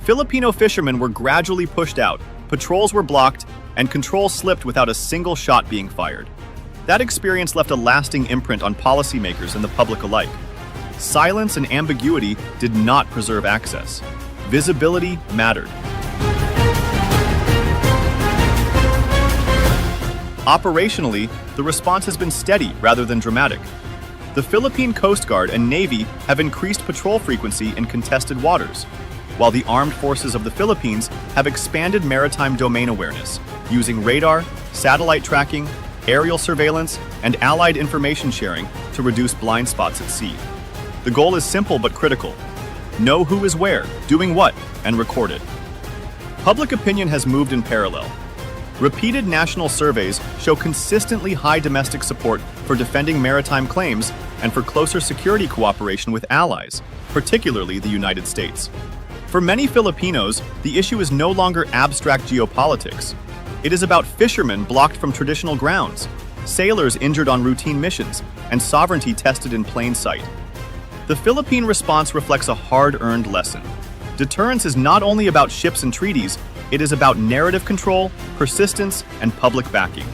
Filipino fishermen were gradually pushed out, patrols were blocked, and control slipped without a single shot being fired. That experience left a lasting imprint on policymakers and the public alike. Silence and ambiguity did not preserve access. Visibility mattered. Operationally, the response has been steady rather than dramatic. The Philippine Coast Guard and Navy have increased patrol frequency in contested waters, while the armed forces of the Philippines have expanded maritime domain awareness, using radar, satellite tracking, aerial surveillance, and allied information sharing to reduce blind spots at sea. The goal is simple but critical. Know who is where, doing what, and record it. Public opinion has moved in parallel. Repeated national surveys show consistently high domestic support for defending maritime claims and for closer security cooperation with allies, particularly the United States. For many Filipinos, the issue is no longer abstract geopolitics. It is about fishermen blocked from traditional grounds, sailors injured on routine missions, and sovereignty tested in plain sight. The Philippine response reflects a hard-earned lesson. Deterrence is not only about ships and treaties, it is about narrative control, persistence, and public backing.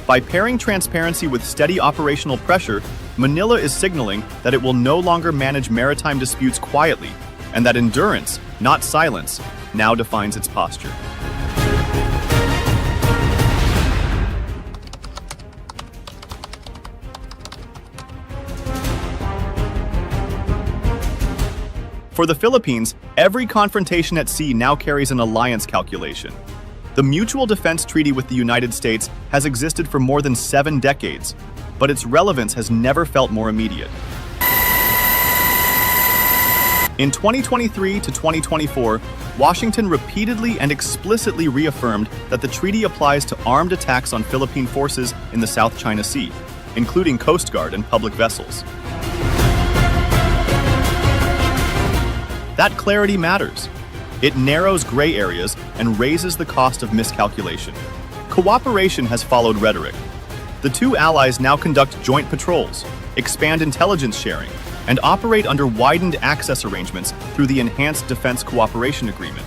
By pairing transparency with steady operational pressure, Manila is signaling that it will no longer manage maritime disputes quietly, and that endurance, not silence, now defines its posture. For the Philippines, every confrontation at sea now carries an alliance calculation. The Mutual Defense Treaty with the United States has existed for more than 7 decades, but its relevance has never felt more immediate. In 2023 to 2024, Washington repeatedly and explicitly reaffirmed that the treaty applies to armed attacks on Philippine forces in the South China Sea, including Coast Guard and public vessels. That clarity matters. It narrows gray areas and raises the cost of miscalculation. Cooperation has followed rhetoric. The two allies now conduct joint patrols, expand intelligence sharing, and operate under widened access arrangements through the Enhanced Defense Cooperation Agreement.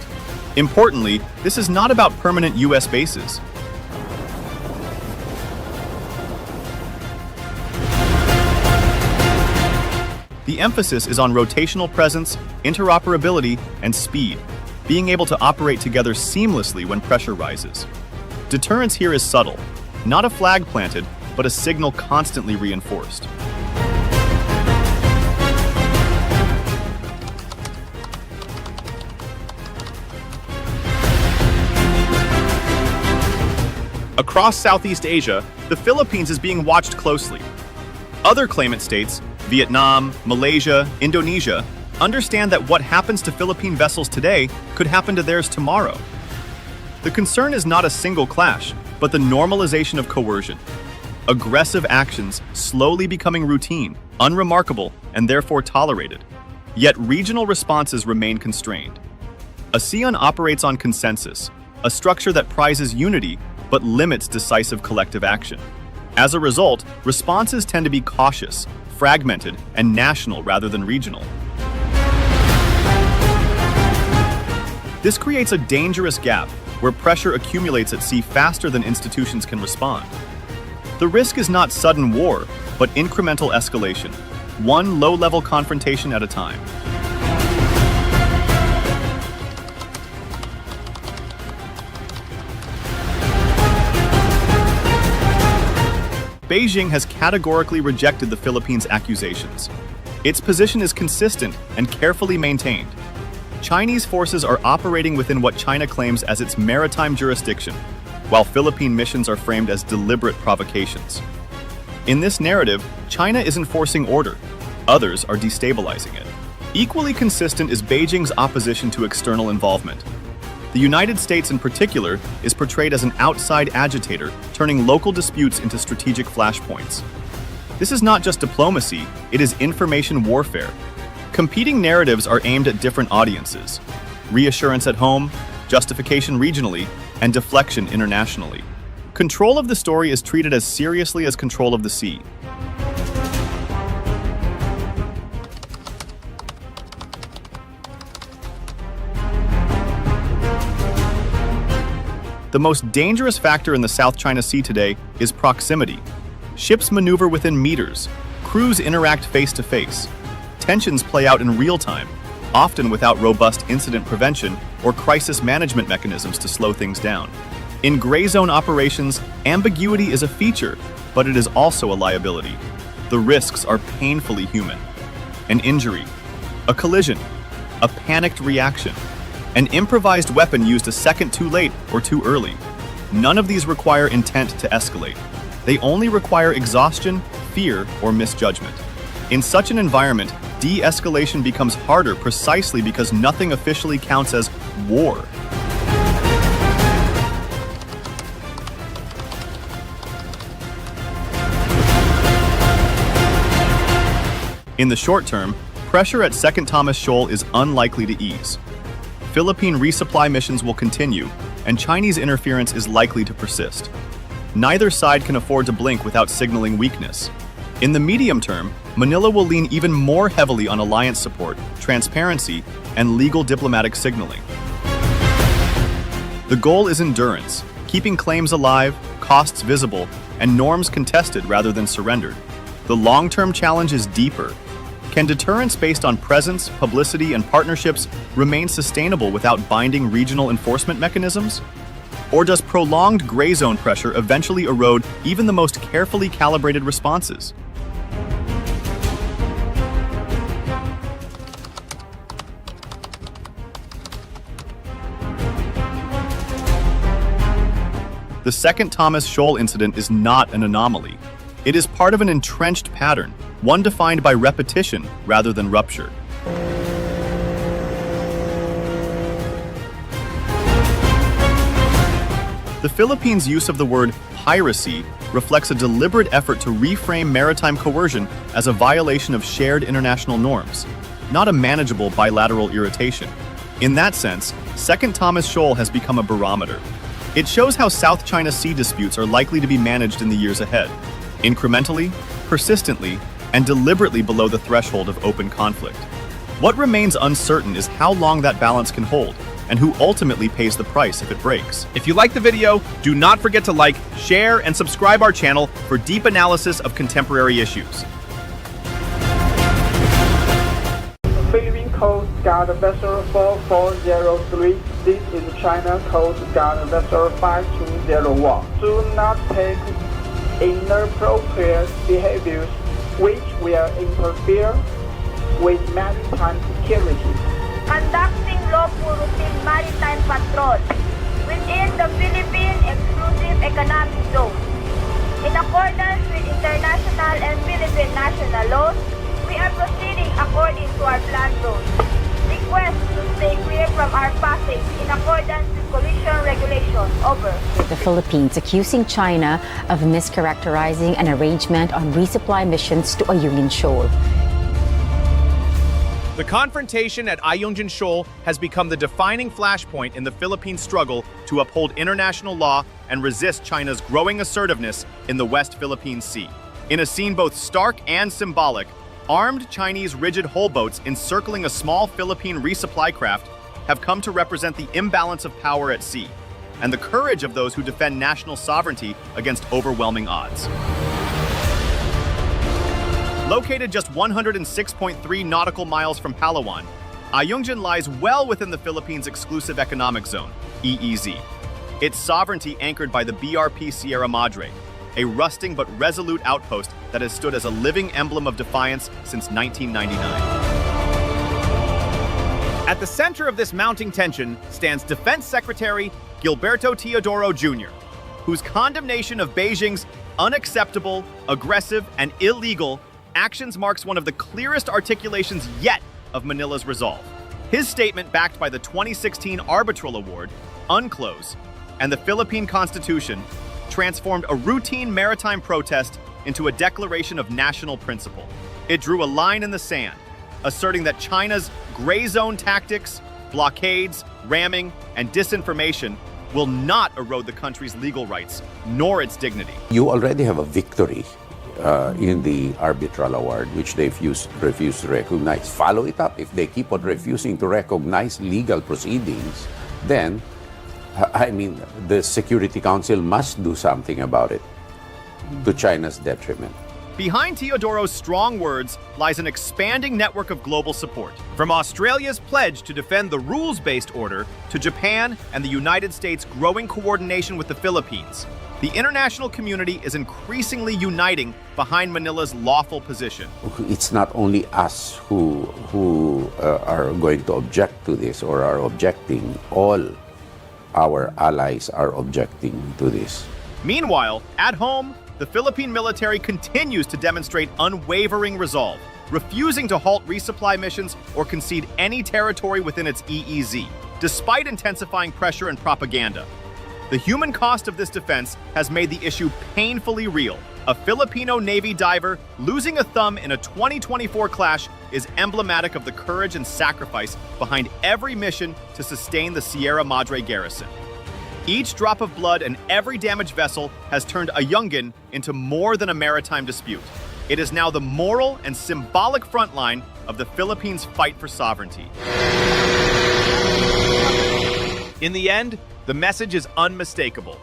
Importantly, this is not about permanent U.S. bases. The emphasis is on rotational presence, interoperability, and speed. being able to operate together seamlessly when pressure rises. Deterrence here is subtle, not a flag planted, but a signal constantly reinforced. Across Southeast Asia, the Philippines is being watched closely. Other claimant states, Vietnam, Malaysia, Indonesia, understand that what happens to Philippine vessels today could happen to theirs tomorrow. The concern is not a single clash, but the normalization of coercion. Aggressive actions slowly becoming routine, unremarkable, and therefore tolerated. Yet regional responses remain constrained. ASEAN operates on consensus, a structure that prizes unity but limits decisive collective action. As a result, responses tend to be cautious, fragmented, and national rather than regional. This creates a dangerous gap where pressure accumulates at sea faster than institutions can respond. The risk is not sudden war, but incremental escalation, one low-level confrontation at a time. Beijing has categorically rejected the Philippines' accusations. Its position is consistent and carefully maintained. Chinese forces are operating within what China claims as its maritime jurisdiction, while Philippine missions are framed as deliberate provocations. In this narrative, China is enforcing order. Others are destabilizing it. Equally consistent is Beijing's opposition to external involvement. The United States in particular is portrayed as an outside agitator, turning local disputes into strategic flashpoints. This is not just diplomacy, it is information warfare. Competing narratives are aimed at different audiences: reassurance at home, justification regionally, and deflection internationally. Control of the story is treated as seriously as control of the sea. The most dangerous factor in the South China Sea today is proximity. Ships maneuver within meters, crews interact face-to-face. Tensions play out in real time, often without robust incident prevention or crisis management mechanisms to slow things down. In gray zone operations, ambiguity is a feature, but it is also a liability. The risks are painfully human. An injury, a collision, a panicked reaction, an improvised weapon used a second too late or too early. None of these require intent to escalate. They only require exhaustion, fear, or misjudgment. In such an environment, de-escalation becomes harder precisely because nothing officially counts as war. In the short term, pressure at Second Thomas Shoal is unlikely to ease. Philippine resupply missions will continue, and Chinese interference is likely to persist. Neither side can afford to blink without signaling weakness. In the medium term, Manila will lean even more heavily on alliance support, transparency, and legal diplomatic signaling. The goal is endurance, keeping claims alive, costs visible, and norms contested rather than surrendered. The long-term challenge is deeper. Can deterrence based on presence, publicity, and partnerships remain sustainable without binding regional enforcement mechanisms? Or does prolonged gray zone pressure eventually erode even the most carefully calibrated responses? The Second Thomas Shoal incident is not an anomaly. It is part of an entrenched pattern, one defined by repetition rather than rupture. The Philippines' use of the word piracy reflects a deliberate effort to reframe maritime coercion as a violation of shared international norms, not a manageable bilateral irritation. In that sense, Second Thomas Shoal has become a barometer. It shows how South China Sea disputes are likely to be managed in the years ahead, incrementally, persistently, and deliberately below the threshold of open conflict. What remains uncertain is how long that balance can hold, and who ultimately pays the price if it breaks. If you liked the video, do not forget to like, share, and subscribe our channel for deep analysis of contemporary issues. Philippine coast Guard Vessel 4403. This is China Coast Guard Vessel 5201. Do not take inappropriate behaviors which will interfere with maritime security. Conducting lawful routine maritime patrol within the Philippine Exclusive Economic Zone. In accordance with international and Philippine national laws, we are proceeding according to our plan zone. Request to stay clear from our passage in accordance with collision regulation. Over. The Philippines accusing China of mischaracterizing an arrangement on resupply missions to Ayungin Shoal. The confrontation at Ayungin Shoal has become the defining flashpoint in the Philippine struggle to uphold international law and resist China's growing assertiveness in the West Philippine Sea. In a scene both stark and symbolic, armed Chinese rigid hull boats encircling a small Philippine resupply craft have come to represent the imbalance of power at sea and the courage of those who defend national sovereignty against overwhelming odds. Located just 106.3 nautical miles from Palawan, Ayungin lies well within the Philippines' exclusive economic zone, EEZ. Its sovereignty anchored by the BRP Sierra Madre, a rusting but resolute outpost that has stood as a living emblem of defiance since 1999. At the center of this mounting tension stands Defense Secretary Gilberto Teodoro Jr., whose condemnation of Beijing's unacceptable, aggressive, and illegal actions marks one of the clearest articulations yet of Manila's resolve. His statement, backed by the 2016 Arbitral Award, UNCLOS, and the Philippine Constitution, transformed a routine maritime protest into a declaration of national principle. It drew a line in the sand, asserting that China's gray zone tactics, blockades, ramming, and disinformation will not erode the country's legal rights, nor its dignity. You already have a victory in the arbitral award, which they refuse to recognize. Follow it up. If they keep on refusing to recognize legal proceedings, then, I mean, the Security Council must do something about it to China's detriment. Behind Teodoro's strong words lies an expanding network of global support. From Australia's pledge to defend the rules-based order to Japan and the United States' growing coordination with the Philippines, the international community is increasingly uniting behind Manila's lawful position. It's not only us who are going to object to this or are objecting. All our allies are objecting to this. Meanwhile, at home, the Philippine military continues to demonstrate unwavering resolve, refusing to halt resupply missions or concede any territory within its EEZ, despite intensifying pressure and propaganda. The human cost of this defense has made the issue painfully real. A Filipino Navy diver losing a thumb in a 2024 clash is emblematic of the courage and sacrifice behind every mission to sustain the Sierra Madre garrison. Each drop of blood and every damaged vessel has turned Ayungin into more than a maritime dispute. It is now the moral and symbolic frontline of the Philippines' fight for sovereignty. In the end, the message is unmistakable.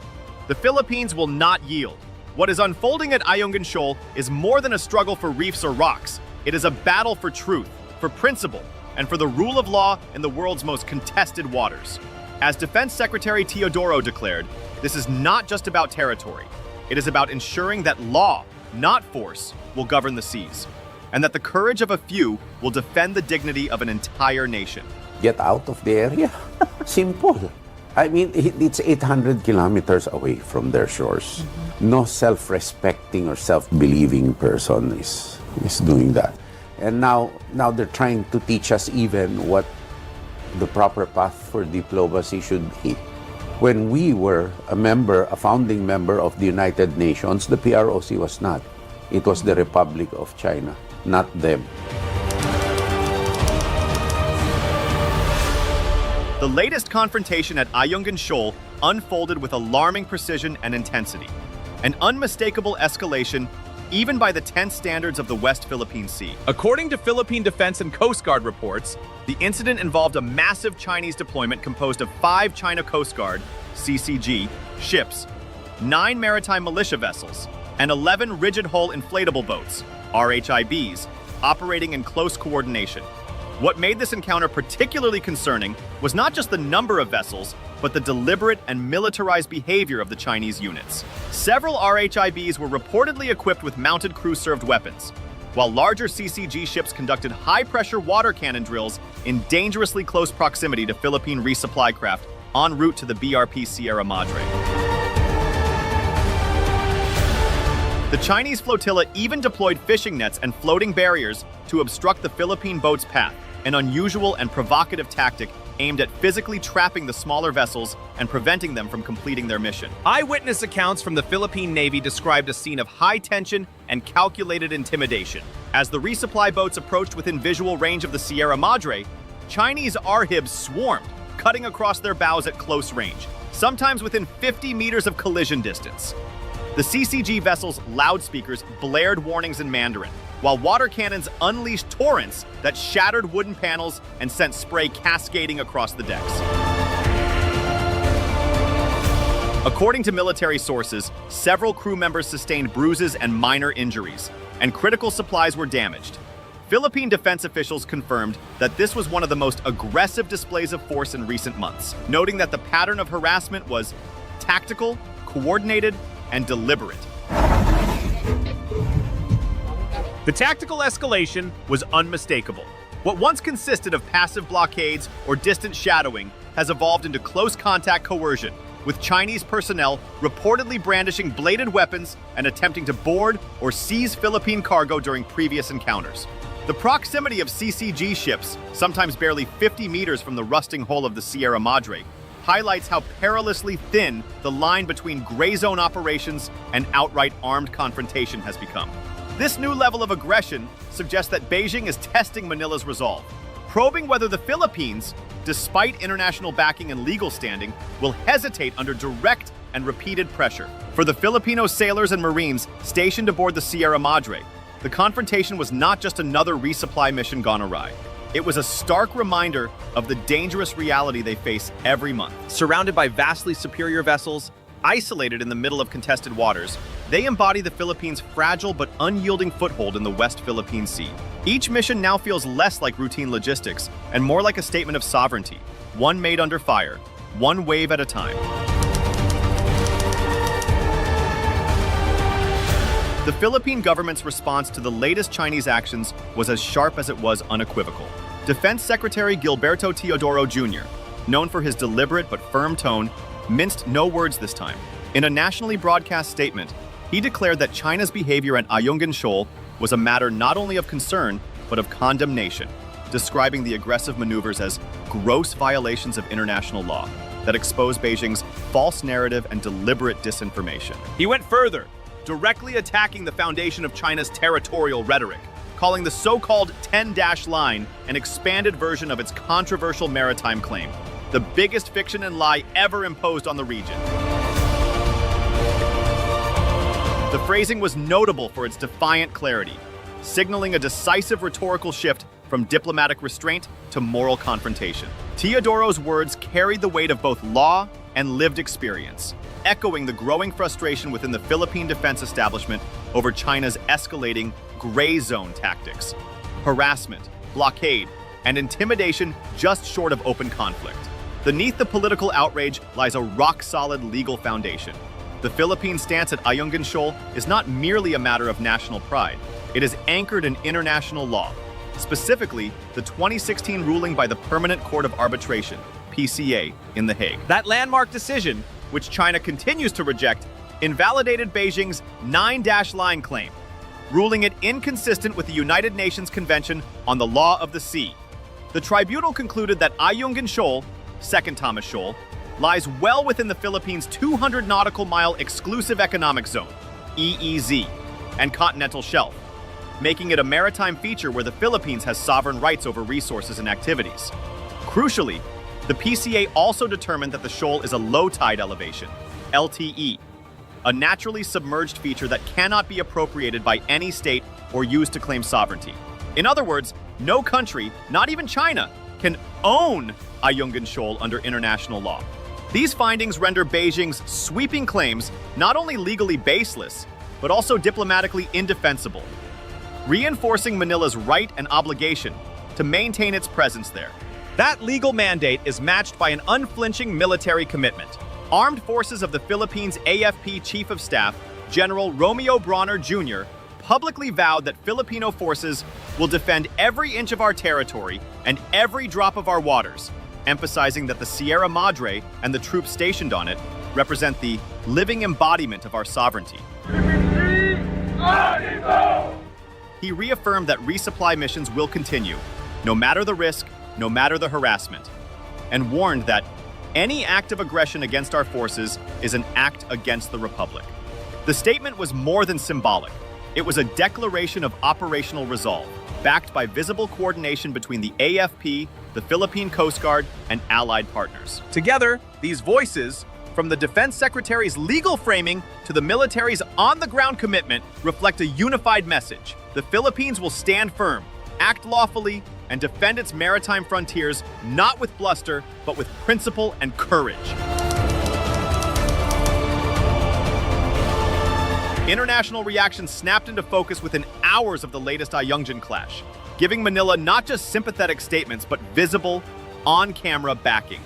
The Philippines will not yield. What is unfolding at Ayungin Shoal is more than a struggle for reefs or rocks. It is a battle for truth, for principle, and for the rule of law in the world's most contested waters. As Defense Secretary Teodoro declared, this is not just about territory. It is about ensuring that law, not force, will govern the seas, and that the courage of a few will defend the dignity of an entire nation. Get out of the area. Simple. I mean, it's 800 kilometers away from their shores. No self-respecting or self-believing person is doing that. And now they're trying to teach us even what the proper path for diplomacy should be. When we were a founding member of the United Nations, the PROC was not. It was the Republic of China, not them. The latest confrontation at Ayungin Shoal unfolded with alarming precision and intensity, an unmistakable escalation even by the tense standards of the West Philippine Sea. According to Philippine Defense and Coast Guard reports, the incident involved a massive Chinese deployment composed of 5 China Coast Guard, CCG, ships, 9 maritime militia vessels, and 11 rigid hull inflatable boats, RHIBs, operating in close coordination. What made this encounter particularly concerning was not just the number of vessels, but the deliberate and militarized behavior of the Chinese units. Several RHIBs were reportedly equipped with mounted crew-served weapons, while larger CCG ships conducted high-pressure water cannon drills in dangerously close proximity to Philippine resupply craft en route to the BRP Sierra Madre. The Chinese flotilla even deployed fishing nets and floating barriers to obstruct the Philippine boat's path, an unusual and provocative tactic aimed at physically trapping the smaller vessels and preventing them from completing their mission. Eyewitness accounts from the Philippine Navy described a scene of high tension and calculated intimidation. As the resupply boats approached within visual range of the Sierra Madre, Chinese RHIBs swarmed, cutting across their bows at close range, sometimes within 50 meters of collision distance. The CCG vessels' loudspeakers blared warnings in Mandarin, while water cannons unleashed torrents that shattered wooden panels and sent spray cascading across the decks. According to military sources, several crew members sustained bruises and minor injuries, and critical supplies were damaged. Philippine defense officials confirmed that this was one of the most aggressive displays of force in recent months, noting that the pattern of harassment was tactical, coordinated, and deliberate. The tactical escalation was unmistakable. What once consisted of passive blockades or distant shadowing has evolved into close contact coercion, with Chinese personnel reportedly brandishing bladed weapons and attempting to board or seize Philippine cargo during previous encounters. The proximity of CCG ships, sometimes barely 50 meters from the rusting hull of the Sierra Madre, highlights how perilously thin the line between gray zone operations and outright armed confrontation has become. This new level of aggression suggests that Beijing is testing Manila's resolve, probing whether the Philippines, despite international backing and legal standing, will hesitate under direct and repeated pressure. For the Filipino sailors and Marines stationed aboard the Sierra Madre, the confrontation was not just another resupply mission gone awry. It was a stark reminder of the dangerous reality they face every month. Surrounded by vastly superior vessels, isolated in the middle of contested waters, they embody the Philippines' fragile but unyielding foothold in the West Philippine Sea. Each mission now feels less like routine logistics and more like a statement of sovereignty, one made under fire, one wave at a time. The Philippine government's response to the latest Chinese actions was as sharp as it was unequivocal. Defense Secretary Gilberto Teodoro Jr., known for his deliberate but firm tone, minced no words this time. In a nationally broadcast statement, he declared that China's behavior at Ayungin Shoal was a matter not only of concern, but of condemnation, describing the aggressive maneuvers as gross violations of international law that expose Beijing's false narrative and deliberate disinformation. He went further, directly attacking the foundation of China's territorial rhetoric, calling the so-called 10-dash line an expanded version of its controversial maritime claim, the biggest fiction and lie ever imposed on the region. The phrasing was notable for its defiant clarity, signaling a decisive rhetorical shift from diplomatic restraint to moral confrontation. Teodoro's words carried the weight of both law and lived experience, echoing the growing frustration within the Philippine defense establishment over China's escalating gray zone tactics, harassment, blockade, and intimidation just short of open conflict. Beneath the political outrage lies a rock-solid legal foundation. The Philippine stance at Ayungin Shoal is not merely a matter of national pride. It is anchored in international law, specifically the 2016 ruling by the Permanent Court of Arbitration, PCA, in The Hague. That landmark decision, which China continues to reject, invalidated Beijing's 9-dash line claim, ruling it inconsistent with the United Nations Convention on the Law of the Sea. The tribunal concluded that Ayungin Shoal, Second Thomas Shoal, lies well within the Philippines' 200 nautical mile exclusive economic zone, EEZ, and continental shelf, making it a maritime feature where the Philippines has sovereign rights over resources and activities. Crucially, the PCA also determined that the shoal is a low tide elevation, LTE, a naturally submerged feature that cannot be appropriated by any state or used to claim sovereignty. In other words, no country, not even China, can own Ayungin Shoal under international law. These findings render Beijing's sweeping claims not only legally baseless, but also diplomatically indefensible, reinforcing Manila's right and obligation to maintain its presence there. That legal mandate is matched by an unflinching military commitment. Armed Forces of the Philippines AFP Chief of Staff, General Romeo Bronner Jr., publicly vowed that Filipino forces will defend every inch of our territory and every drop of our waters, emphasizing that the Sierra Madre and the troops stationed on it represent the living embodiment of our sovereignty. He reaffirmed that resupply missions will continue, no matter the risk, no matter the harassment, and warned that any act of aggression against our forces is an act against the Republic. The statement was more than symbolic. It was a declaration of operational resolve, backed by visible coordination between the AFP, the Philippine Coast Guard, and allied partners. Together, these voices, from the Defense Secretary's legal framing to the military's on-the-ground commitment, reflect a unified message. The Philippines will stand firm, act lawfully, and defend its maritime frontiers not with bluster, but with principle and courage. International reaction snapped into focus within hours of the latest Ayungin clash, giving Manila not just sympathetic statements, but visible, on-camera backing.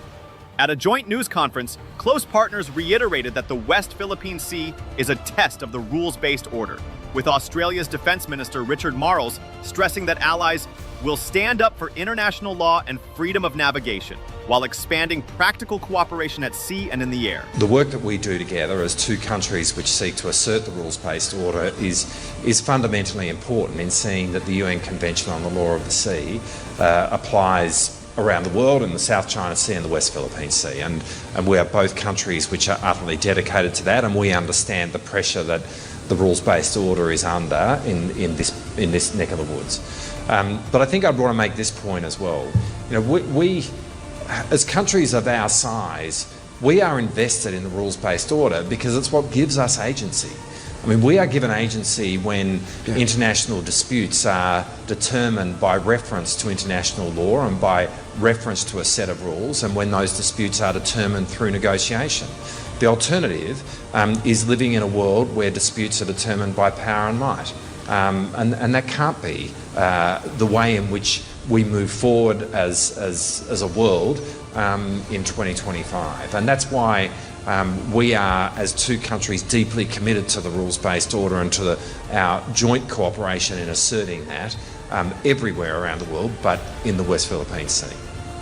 At a joint news conference, close partners reiterated that the West Philippine Sea is a test of the rules-based order, with Australia's Defense Minister Richard Marles stressing that allies will stand up for international law and freedom of navigation, while expanding practical cooperation at sea and in the air. The work that we do together as two countries which seek to assert the rules-based order is fundamentally important in seeing that the UN Convention on the Law of the Sea applies around the world in the South China Sea and the West Philippine Sea. And we are both countries which are utterly dedicated to that, and we understand the pressure that the rules-based order is under in this neck of the woods. But I think I'd want to make this point as well. You know, we as countries of our size, we are invested in the rules-based order because it's what gives us agency. I mean, we are given agency when international disputes are determined by reference to international law and by reference to a set of rules, and when those disputes are determined through negotiation. The alternative is living in a world where disputes are determined by power and might. And that can't be the way in which we move forward as a world in 2025. And that's why we are, as two countries, deeply committed to the rules-based order and to our joint cooperation in asserting that everywhere around the world, but in the West Philippine Sea.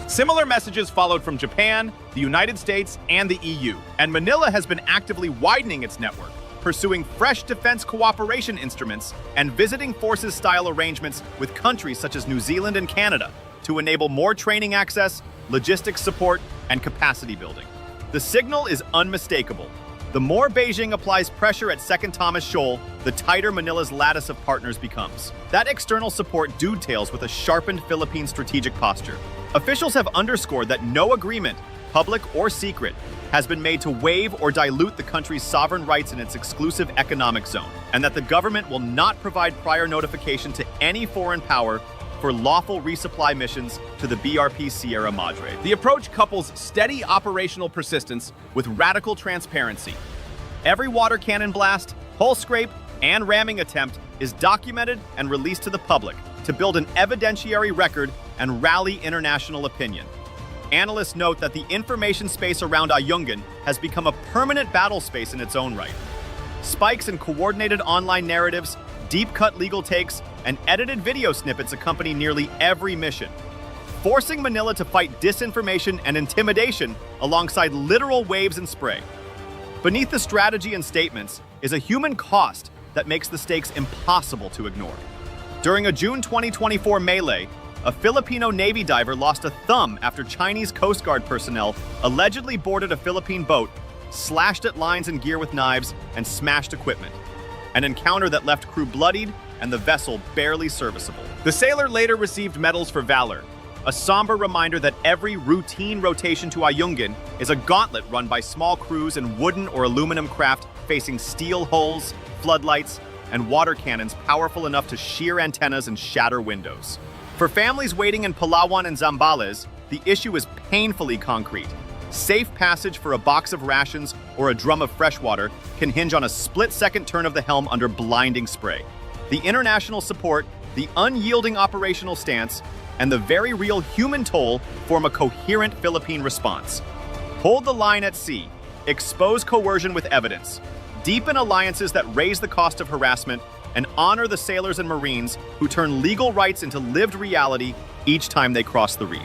Similar messages followed from Japan, the United States, and the EU, and Manila has been actively widening its network, pursuing fresh defense cooperation instruments and visiting forces-style arrangements with countries such as New Zealand and Canada to enable more training access, logistics support, and capacity building. The signal is unmistakable. The more Beijing applies pressure at Second Thomas Shoal, the tighter Manila's lattice of partners becomes. That external support dovetails with a sharpened Philippine strategic posture. Officials have underscored that no agreement, public or secret, has been made to waive or dilute the country's sovereign rights in its exclusive economic zone, and that the government will not provide prior notification to any foreign power for lawful resupply missions to the BRP Sierra Madre. The approach couples steady operational persistence with radical transparency. Every water cannon blast, hull scrape, and ramming attempt is documented and released to the public to build an evidentiary record and rally international opinion. Analysts note that the information space around Ayungin has become a permanent battle space in its own right. Spikes in coordinated online narratives, deep-cut legal takes, and edited video snippets accompany nearly every mission, forcing Manila to fight disinformation and intimidation alongside literal waves and spray. Beneath the strategy and statements is a human cost that makes the stakes impossible to ignore. During a June 2024 melee, a Filipino Navy diver lost a thumb after Chinese Coast Guard personnel allegedly boarded a Philippine boat, slashed at lines and gear with knives, and smashed equipment. An encounter that left crew bloodied and the vessel barely serviceable. The sailor later received medals for valor, a somber reminder that every routine rotation to Ayungin is a gauntlet run by small crews in wooden or aluminum craft facing steel hulls, floodlights, and water cannons powerful enough to shear antennas and shatter windows. For families waiting in Palawan and Zambales, the issue is painfully concrete. Safe passage for a box of rations or a drum of fresh water can hinge on a split-second turn of the helm under blinding spray. The international support, the unyielding operational stance, and the very real human toll form a coherent Philippine response. Hold the line at sea, expose coercion with evidence, deepen alliances that raise the cost of harassment, and honor the sailors and Marines who turn legal rights into lived reality each time they cross the reef.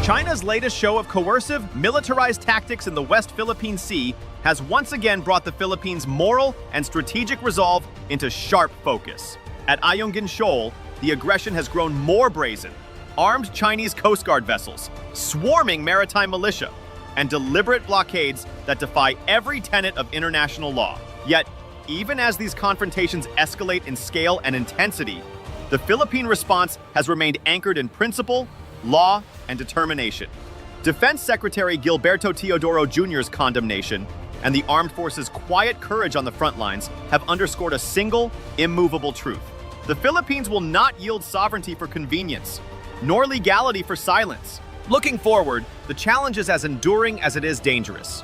China's latest show of coercive, militarized tactics in the West Philippine Sea has once again brought the Philippines' moral and strategic resolve into sharp focus. At Ayungin Shoal, the aggression has grown more brazen. Armed Chinese Coast Guard vessels, swarming maritime militia, and deliberate blockades that defy every tenet of international law. Yet, even as these confrontations escalate in scale and intensity, the Philippine response has remained anchored in principle, law, and determination. Defense Secretary Gilberto Teodoro Jr.'s condemnation and the armed forces' quiet courage on the front lines have underscored a single, immovable truth. The Philippines will not yield sovereignty for convenience, nor legality for silence. Looking forward, the challenge is as enduring as it is dangerous.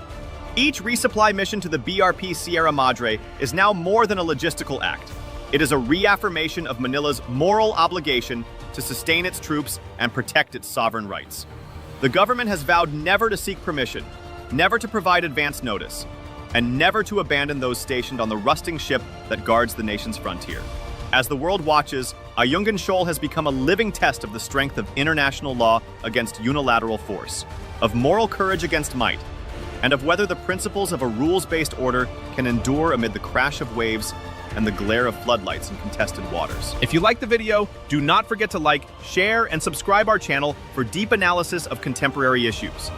Each resupply mission to the BRP Sierra Madre is now more than a logistical act. It is a reaffirmation of Manila's moral obligation to sustain its troops and protect its sovereign rights. The government has vowed never to seek permission, never to provide advance notice, and never to abandon those stationed on the rusting ship that guards the nation's frontier. As the world watches, Ayungin Shoal has become a living test of the strength of international law against unilateral force, of moral courage against might, and of whether the principles of a rules-based order can endure amid the crash of waves and the glare of floodlights in contested waters. If you liked the video, do not forget to like, share, and subscribe our channel for deep analysis of contemporary issues.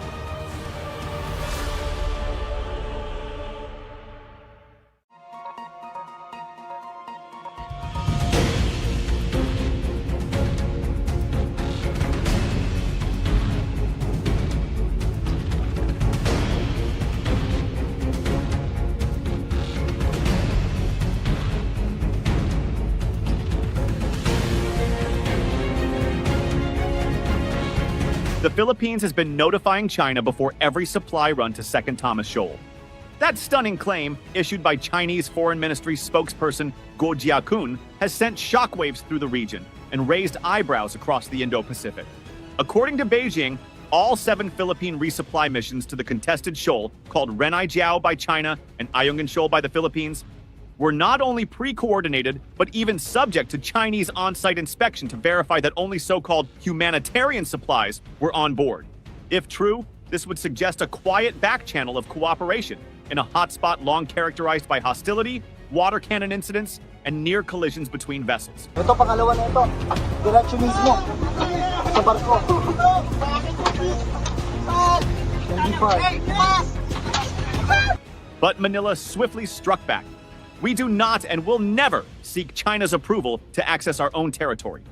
The Philippines has been notifying China before every supply run to Second Thomas Shoal. That stunning claim, issued by Chinese Foreign Ministry spokesperson Guo Jiakun, has sent shockwaves through the region and raised eyebrows across the Indo-Pacific. According to Beijing, all 7 Philippine resupply missions to the contested shoal, called Renai Jiao by China and Ayungin Shoal by the Philippines, were not only pre-coordinated, but even subject to Chinese on-site inspection to verify that only so-called humanitarian supplies were on board. If true, this would suggest a quiet back channel of cooperation in a hotspot long characterized by hostility, water cannon incidents, and near collisions between vessels. Ito pangalawa na ito. Diretso mismo sa barko. But Manila swiftly struck back. We do not and will never seek China's approval to access our own territory,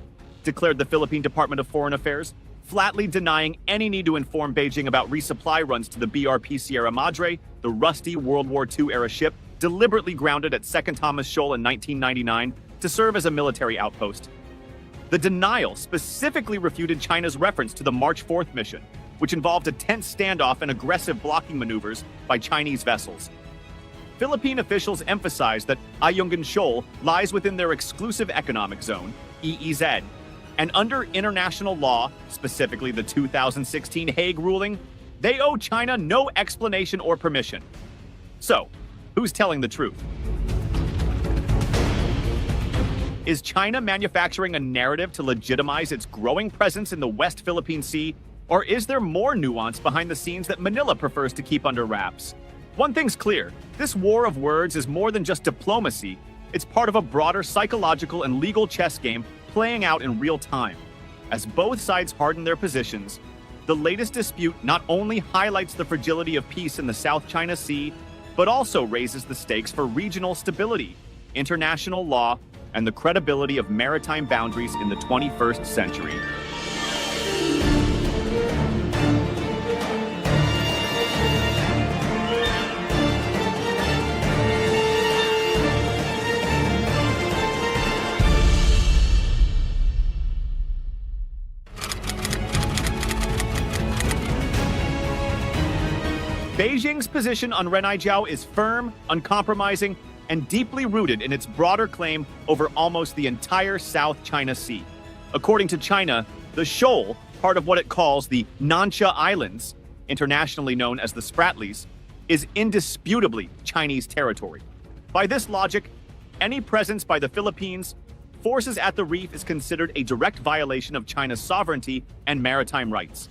declared the Philippine Department of Foreign Affairs, flatly denying any need to inform Beijing about resupply runs to the BRP Sierra Madre, the rusty World War II-era ship deliberately grounded at Second Thomas Shoal in 1999 to serve as a military outpost. The denial specifically refuted China's reference to the March 4th mission, which involved a tense standoff and aggressive blocking maneuvers by Chinese vessels. Philippine officials emphasized that Ayungin Shoal lies within their exclusive economic zone, EEZ, and under international law, specifically the 2016 Hague ruling, they owe China no explanation or permission. So, who's telling the truth? Is China manufacturing a narrative to legitimize its growing presence in the West Philippine Sea, or is there more nuance behind the scenes that Manila prefers to keep under wraps? One thing's clear, this war of words is more than just diplomacy, it's part of a broader psychological and legal chess game playing out in real time. As both sides harden their positions, the latest dispute not only highlights the fragility of peace in the South China Sea, but also raises the stakes for regional stability, international law, and the credibility of maritime boundaries in the 21st century. Beijing's position on Renai Jiao is firm, uncompromising, and deeply rooted in its broader claim over almost the entire South China Sea. According to China, the shoal, part of what it calls the Nansha Islands, internationally known as the Spratlys, is indisputably Chinese territory. By this logic, any presence by the Philippines forces at the reef is considered a direct violation of China's sovereignty and maritime rights.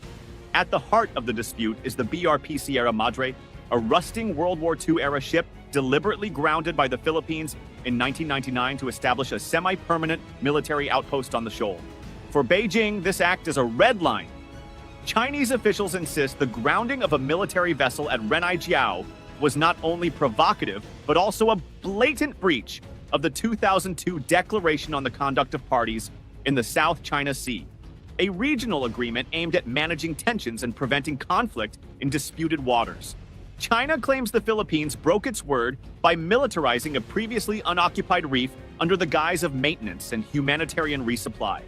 At the heart of the dispute is the BRP Sierra Madre, a rusting World War II-era ship deliberately grounded by the Philippines in 1999 to establish a semi-permanent military outpost on the shoal. For Beijing, this act is a red line. Chinese officials insist the grounding of a military vessel at Renaijiao was not only provocative, but also a blatant breach of the 2002 Declaration on the Conduct of Parties in the South China Sea, a regional agreement aimed at managing tensions and preventing conflict in disputed waters. China claims the Philippines broke its word by militarizing a previously unoccupied reef under the guise of maintenance and humanitarian resupply.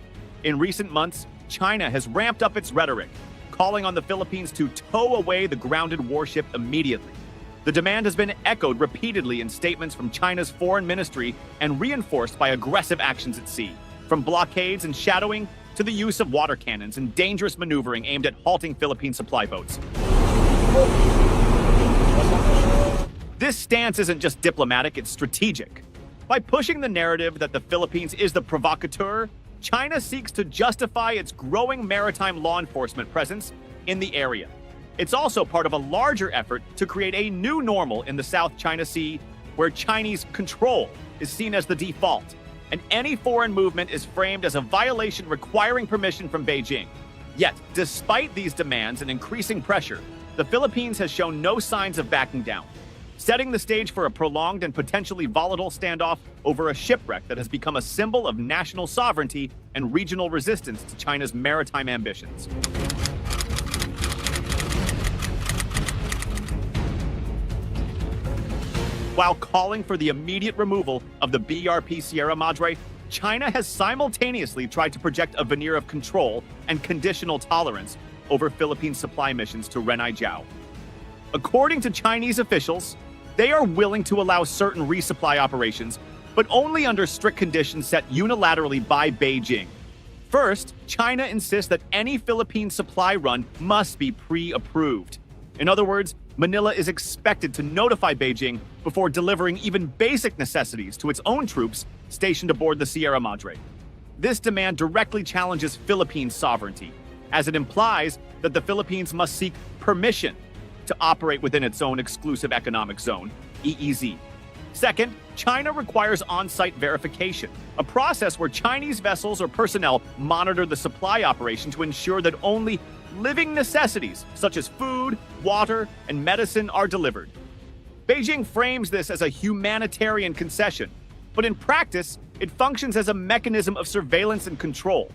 In recent months, China has ramped up its rhetoric, calling on the Philippines to tow away the grounded warship immediately. The demand has been echoed repeatedly in statements from China's foreign ministry and reinforced by aggressive actions at sea, from blockades and shadowing to the use of water cannons and dangerous maneuvering aimed at halting Philippine supply boats. This stance isn't just diplomatic, it's strategic. By pushing the narrative that the Philippines is the provocateur, China seeks to justify its growing maritime law enforcement presence in the area. It's also part of a larger effort to create a new normal in the South China Sea, where Chinese control is seen as the default, and any foreign movement is framed as a violation requiring permission from Beijing. Yet, despite these demands and increasing pressure, the Philippines has shown no signs of backing down, setting the stage for a prolonged and potentially volatile standoff over a shipwreck that has become a symbol of national sovereignty and regional resistance to China's maritime ambitions. While calling for the immediate removal of the BRP Sierra Madre, China has simultaneously tried to project a veneer of control and conditional tolerance over Philippine supply missions to Renaijiao. According to Chinese officials, they are willing to allow certain resupply operations, but only under strict conditions set unilaterally by Beijing. First, China insists that any Philippine supply run must be pre-approved. In other words, Manila is expected to notify Beijing before delivering even basic necessities to its own troops stationed aboard the Sierra Madre. This demand directly challenges Philippine sovereignty, as it implies that the Philippines must seek permission to operate within its own exclusive economic zone, EEZ. Second, China requires on-site verification, a process where Chinese vessels or personnel monitor the supply operation to ensure that only living necessities such as food, water, and medicine are delivered. Beijing frames this as a humanitarian concession, but in practice, it functions as a mechanism of surveillance and control.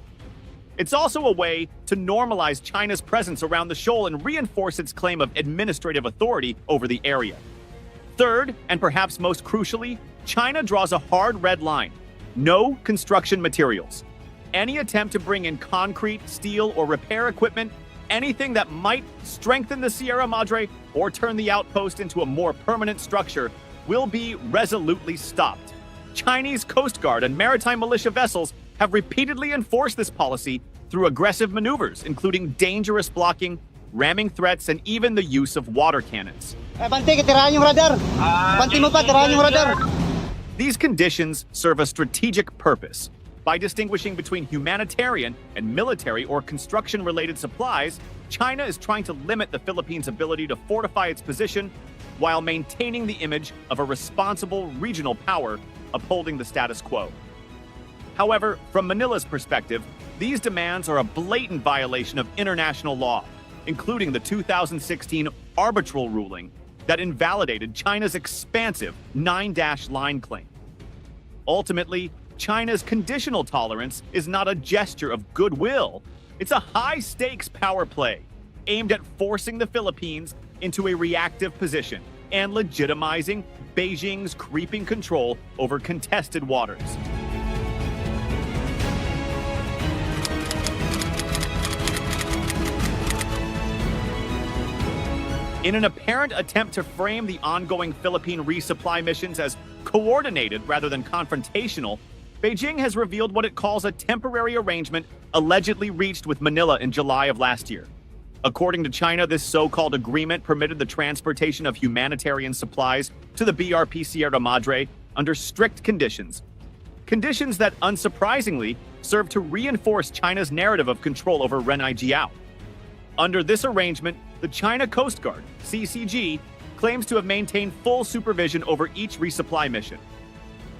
It's also a way to normalize China's presence around the shoal and reinforce its claim of administrative authority over the area. Third, and perhaps most crucially, China draws a hard red line: no construction materials. Any attempt to bring in concrete, steel, or repair equipment, anything that might strengthen the Sierra Madre or turn the outpost into a more permanent structure, will be resolutely stopped. Chinese Coast Guard and maritime militia vessels have repeatedly enforced this policy through aggressive maneuvers, including dangerous blocking, ramming threats, and even the use of water cannons. These conditions serve a strategic purpose. By distinguishing between humanitarian and military or construction-related supplies, China is trying to limit the Philippines' ability to fortify its position while maintaining the image of a responsible regional power upholding the status quo. However, from Manila's perspective, these demands are a blatant violation of international law, including the 2016 arbitral ruling that invalidated China's expansive 9-line claim. Ultimately, China's conditional tolerance is not a gesture of goodwill. It's a high-stakes power play aimed at forcing the Philippines into a reactive position and legitimizing Beijing's creeping control over contested waters. In an apparent attempt to frame the ongoing Philippine resupply missions as Coordinated rather than confrontational, Beijing has revealed what it calls a temporary arrangement allegedly reached with Manila in July of last year. According to China, this so-called agreement permitted the transportation of humanitarian supplies to the BRP Sierra Madre under strict conditions. Conditions that, unsurprisingly, serve to reinforce China's narrative of control over Renai Jiao. Under this arrangement, the China Coast Guard, CCG, claims to have maintained full supervision over each resupply mission.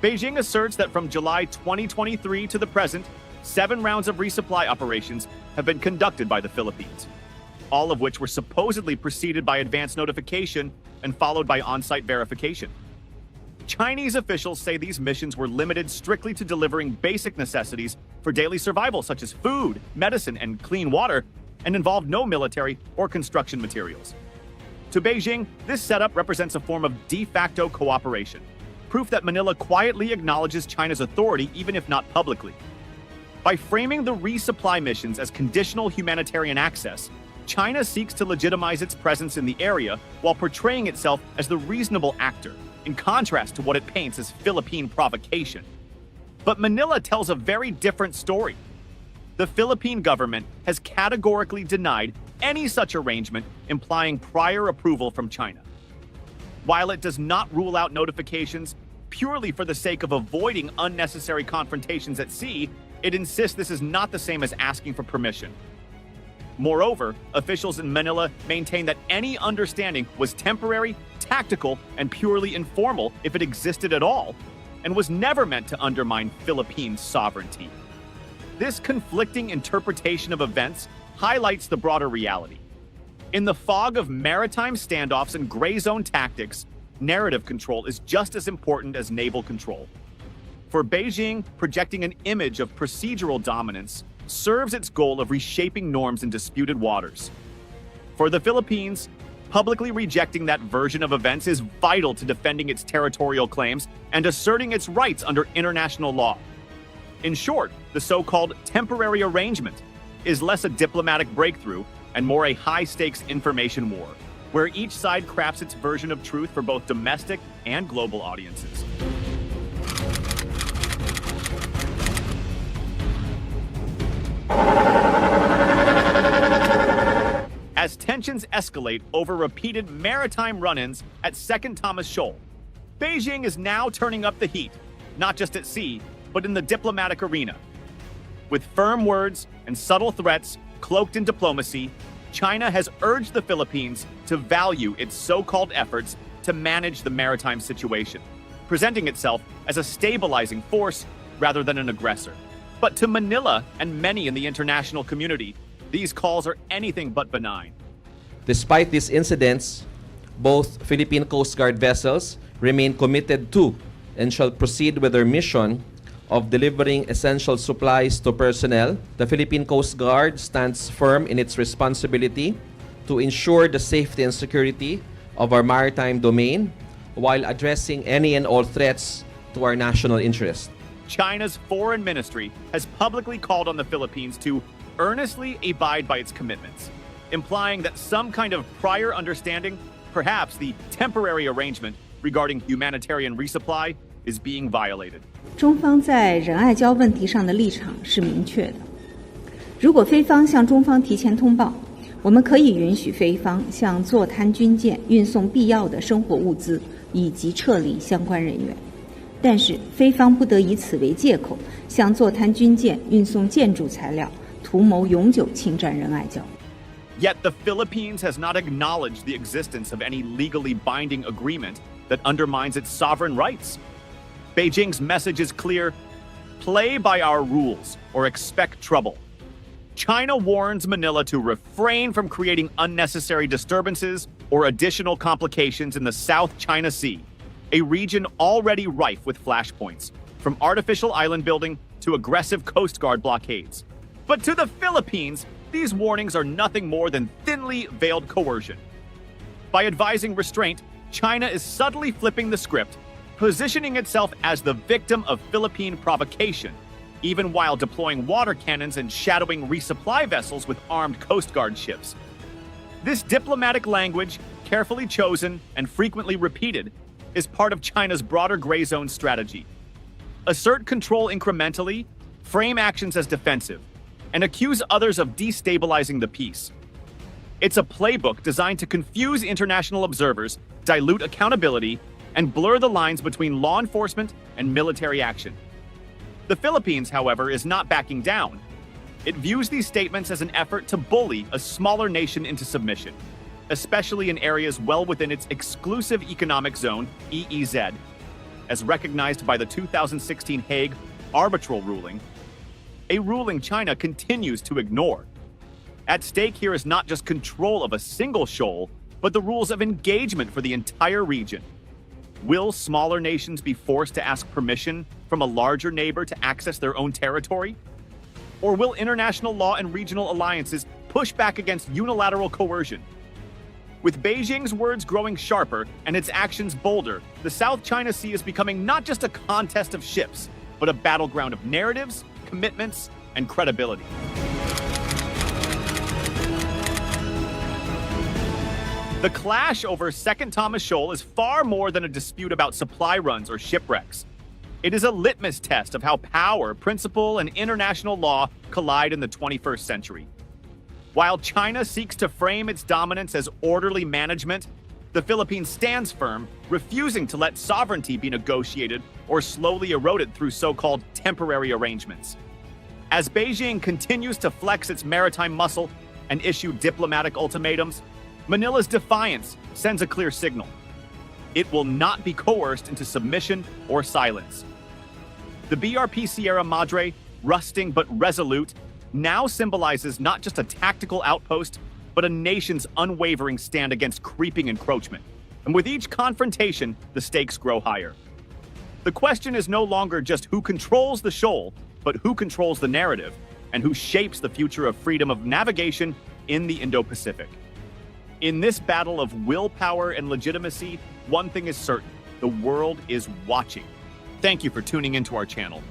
Beijing asserts that from July 2023 to the present, 7 rounds of resupply operations have been conducted by the Philippines, all of which were supposedly preceded by advance notification and followed by on-site verification. Chinese officials say these missions were limited strictly to delivering basic necessities for daily survival, such as food, medicine, and clean water, and involved no military or construction materials. To Beijing, this setup represents a form of de facto cooperation, proof that Manila quietly acknowledges China's authority, even if not publicly. By framing the resupply missions as conditional humanitarian access, China seeks to legitimize its presence in the area while portraying itself as the reasonable actor, in contrast to what it paints as Philippine provocation. But Manila tells a very different story. The Philippine government has categorically denied any such arrangement implying prior approval from China. While it does not rule out notifications purely for the sake of avoiding unnecessary confrontations at sea, it insists this is not the same as asking for permission. Moreover, officials in Manila maintain that any understanding was temporary, tactical, and purely informal if it existed at all, and was never meant to undermine Philippine sovereignty. This conflicting interpretation of events highlights the broader reality. In the fog of maritime standoffs and gray zone tactics, narrative control is just as important as naval control. For Beijing, projecting an image of procedural dominance serves its goal of reshaping norms in disputed waters. For the Philippines, publicly rejecting that version of events is vital to defending its territorial claims and asserting its rights under international law. In short, the so-called temporary arrangement is less a diplomatic breakthrough and more a high-stakes information war, where each side crafts its version of truth for both domestic and global audiences. As tensions escalate over repeated maritime run-ins at Second Thomas Shoal, Beijing is now turning up the heat, not just at sea, but in the diplomatic arena. With firm words and subtle threats cloaked in diplomacy, China has urged the Philippines to value its so-called efforts to manage the maritime situation, presenting itself as a stabilizing force rather than an aggressor. But to Manila and many in the international community, these calls are anything but benign. Despite these incidents, both Philippine Coast Guard vessels remain committed to and shall proceed with their mission of delivering essential supplies to personnel. The Philippine Coast Guard stands firm in its responsibility to ensure the safety and security of our maritime domain while addressing any and all threats to our national interest. China's foreign ministry has publicly called on the Philippines to earnestly abide by its commitments, implying that some kind of prior understanding, perhaps the temporary arrangement regarding humanitarian resupply, is being violated. 中方在仁爱礁问题上的立场是明确的。如果菲方向中方提前通报，我们可以允许菲方向坐滩军舰运送必要的生活物资以及撤离相关人员。但是菲方不得以此为借口向坐滩军舰运送建筑材料，图谋永久侵占仁爱礁。 Yet the Philippines has not acknowledged the existence of any legally binding agreement that undermines its sovereign rights. Beijing's message is clear: play by our rules or expect trouble. China warns Manila to refrain from creating unnecessary disturbances or additional complications in the South China Sea, a region already rife with flashpoints, from artificial island building to aggressive Coast Guard blockades. But to the Philippines, these warnings are nothing more than thinly veiled coercion. By advising restraint, China is subtly flipping the script, positioning itself as the victim of Philippine provocation, even while deploying water cannons and shadowing resupply vessels with armed Coast Guard ships. This diplomatic language, carefully chosen and frequently repeated, is part of China's broader gray zone strategy. Assert control incrementally, frame actions as defensive, and accuse others of destabilizing the peace. It's a playbook designed to confuse international observers, dilute accountability, and blur the lines between law enforcement and military action. The Philippines, however, is not backing down. It views these statements as an effort to bully a smaller nation into submission, especially in areas well within its exclusive economic zone, EEZ, as recognized by the 2016 Hague arbitral ruling, a ruling China continues to ignore. At stake here is not just control of a single shoal, but the rules of engagement for the entire region. Will smaller nations be forced to ask permission from a larger neighbor to access their own territory? Or will international law and regional alliances push back against unilateral coercion? With Beijing's words growing sharper and its actions bolder, the South China Sea is becoming not just a contest of ships, but a battleground of narratives, commitments, and credibility. The clash over Second Thomas Shoal is far more than a dispute about supply runs or shipwrecks. It is a litmus test of how power, principle, and international law collide in the 21st century. While China seeks to frame its dominance as orderly management, the Philippines stands firm, refusing to let sovereignty be negotiated or slowly eroded through so-called temporary arrangements. As Beijing continues to flex its maritime muscle and issue diplomatic ultimatums, Manila's defiance sends a clear signal. It will not be coerced into submission or silence. The BRP Sierra Madre, rusting but resolute, now symbolizes not just a tactical outpost, but a nation's unwavering stand against creeping encroachment. And with each confrontation, the stakes grow higher. The question is no longer just who controls the shoal, but who controls the narrative and who shapes the future of freedom of navigation in the Indo-Pacific. In this battle of willpower and legitimacy, one thing is certain: the world is watching. Thank you for tuning into our channel.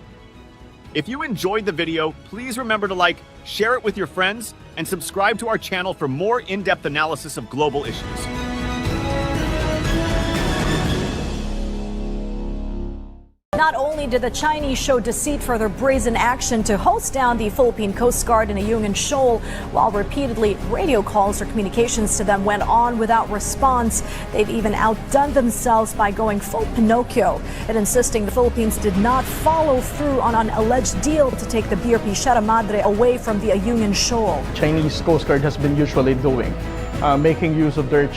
If you enjoyed the video, please remember to like, share it with your friends, and subscribe to our channel for more in-depth analysis of global issues. Not only did the Chinese show deceit for their brazen action to hose down the Philippine Coast Guard in Ayungin Shoal, while repeatedly radio calls or communications to them went on without response, they've even outdone themselves by going full Pinocchio and insisting the Philippines did not follow through on an alleged deal to take the BRP Sierra Madre away from the Ayungin Shoal. Chinese Coast Guard has been usually doing, making use of their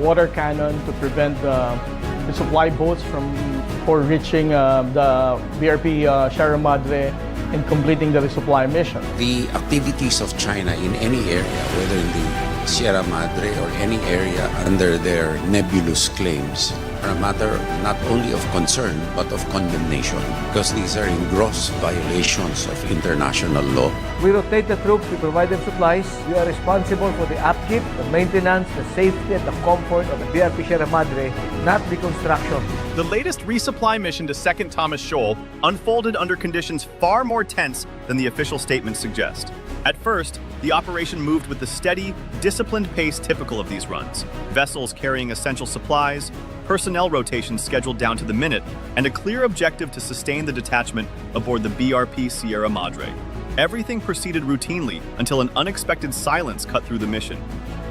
water cannon to prevent the supply boats for reaching the BRP Sierra Madre and completing the resupply mission. The activities of China in any area, whether in the Sierra Madre or any area under their nebulous claims, are a matter not only of concern but of condemnation, because these are in gross violations of international law. We rotate the troops, we provide them supplies. We are responsible for the upkeep, the maintenance, the safety, and the comfort of the BRP Sierra Madre, not the construction. The latest resupply mission to Second Thomas Shoal unfolded under conditions far more tense than the official statements suggest. At first, the operation moved with the steady, disciplined pace typical of these runs. Vessels carrying essential supplies, personnel rotations scheduled down to the minute, and a clear objective to sustain the detachment aboard the BRP Sierra Madre. Everything proceeded routinely until an unexpected silence cut through the mission.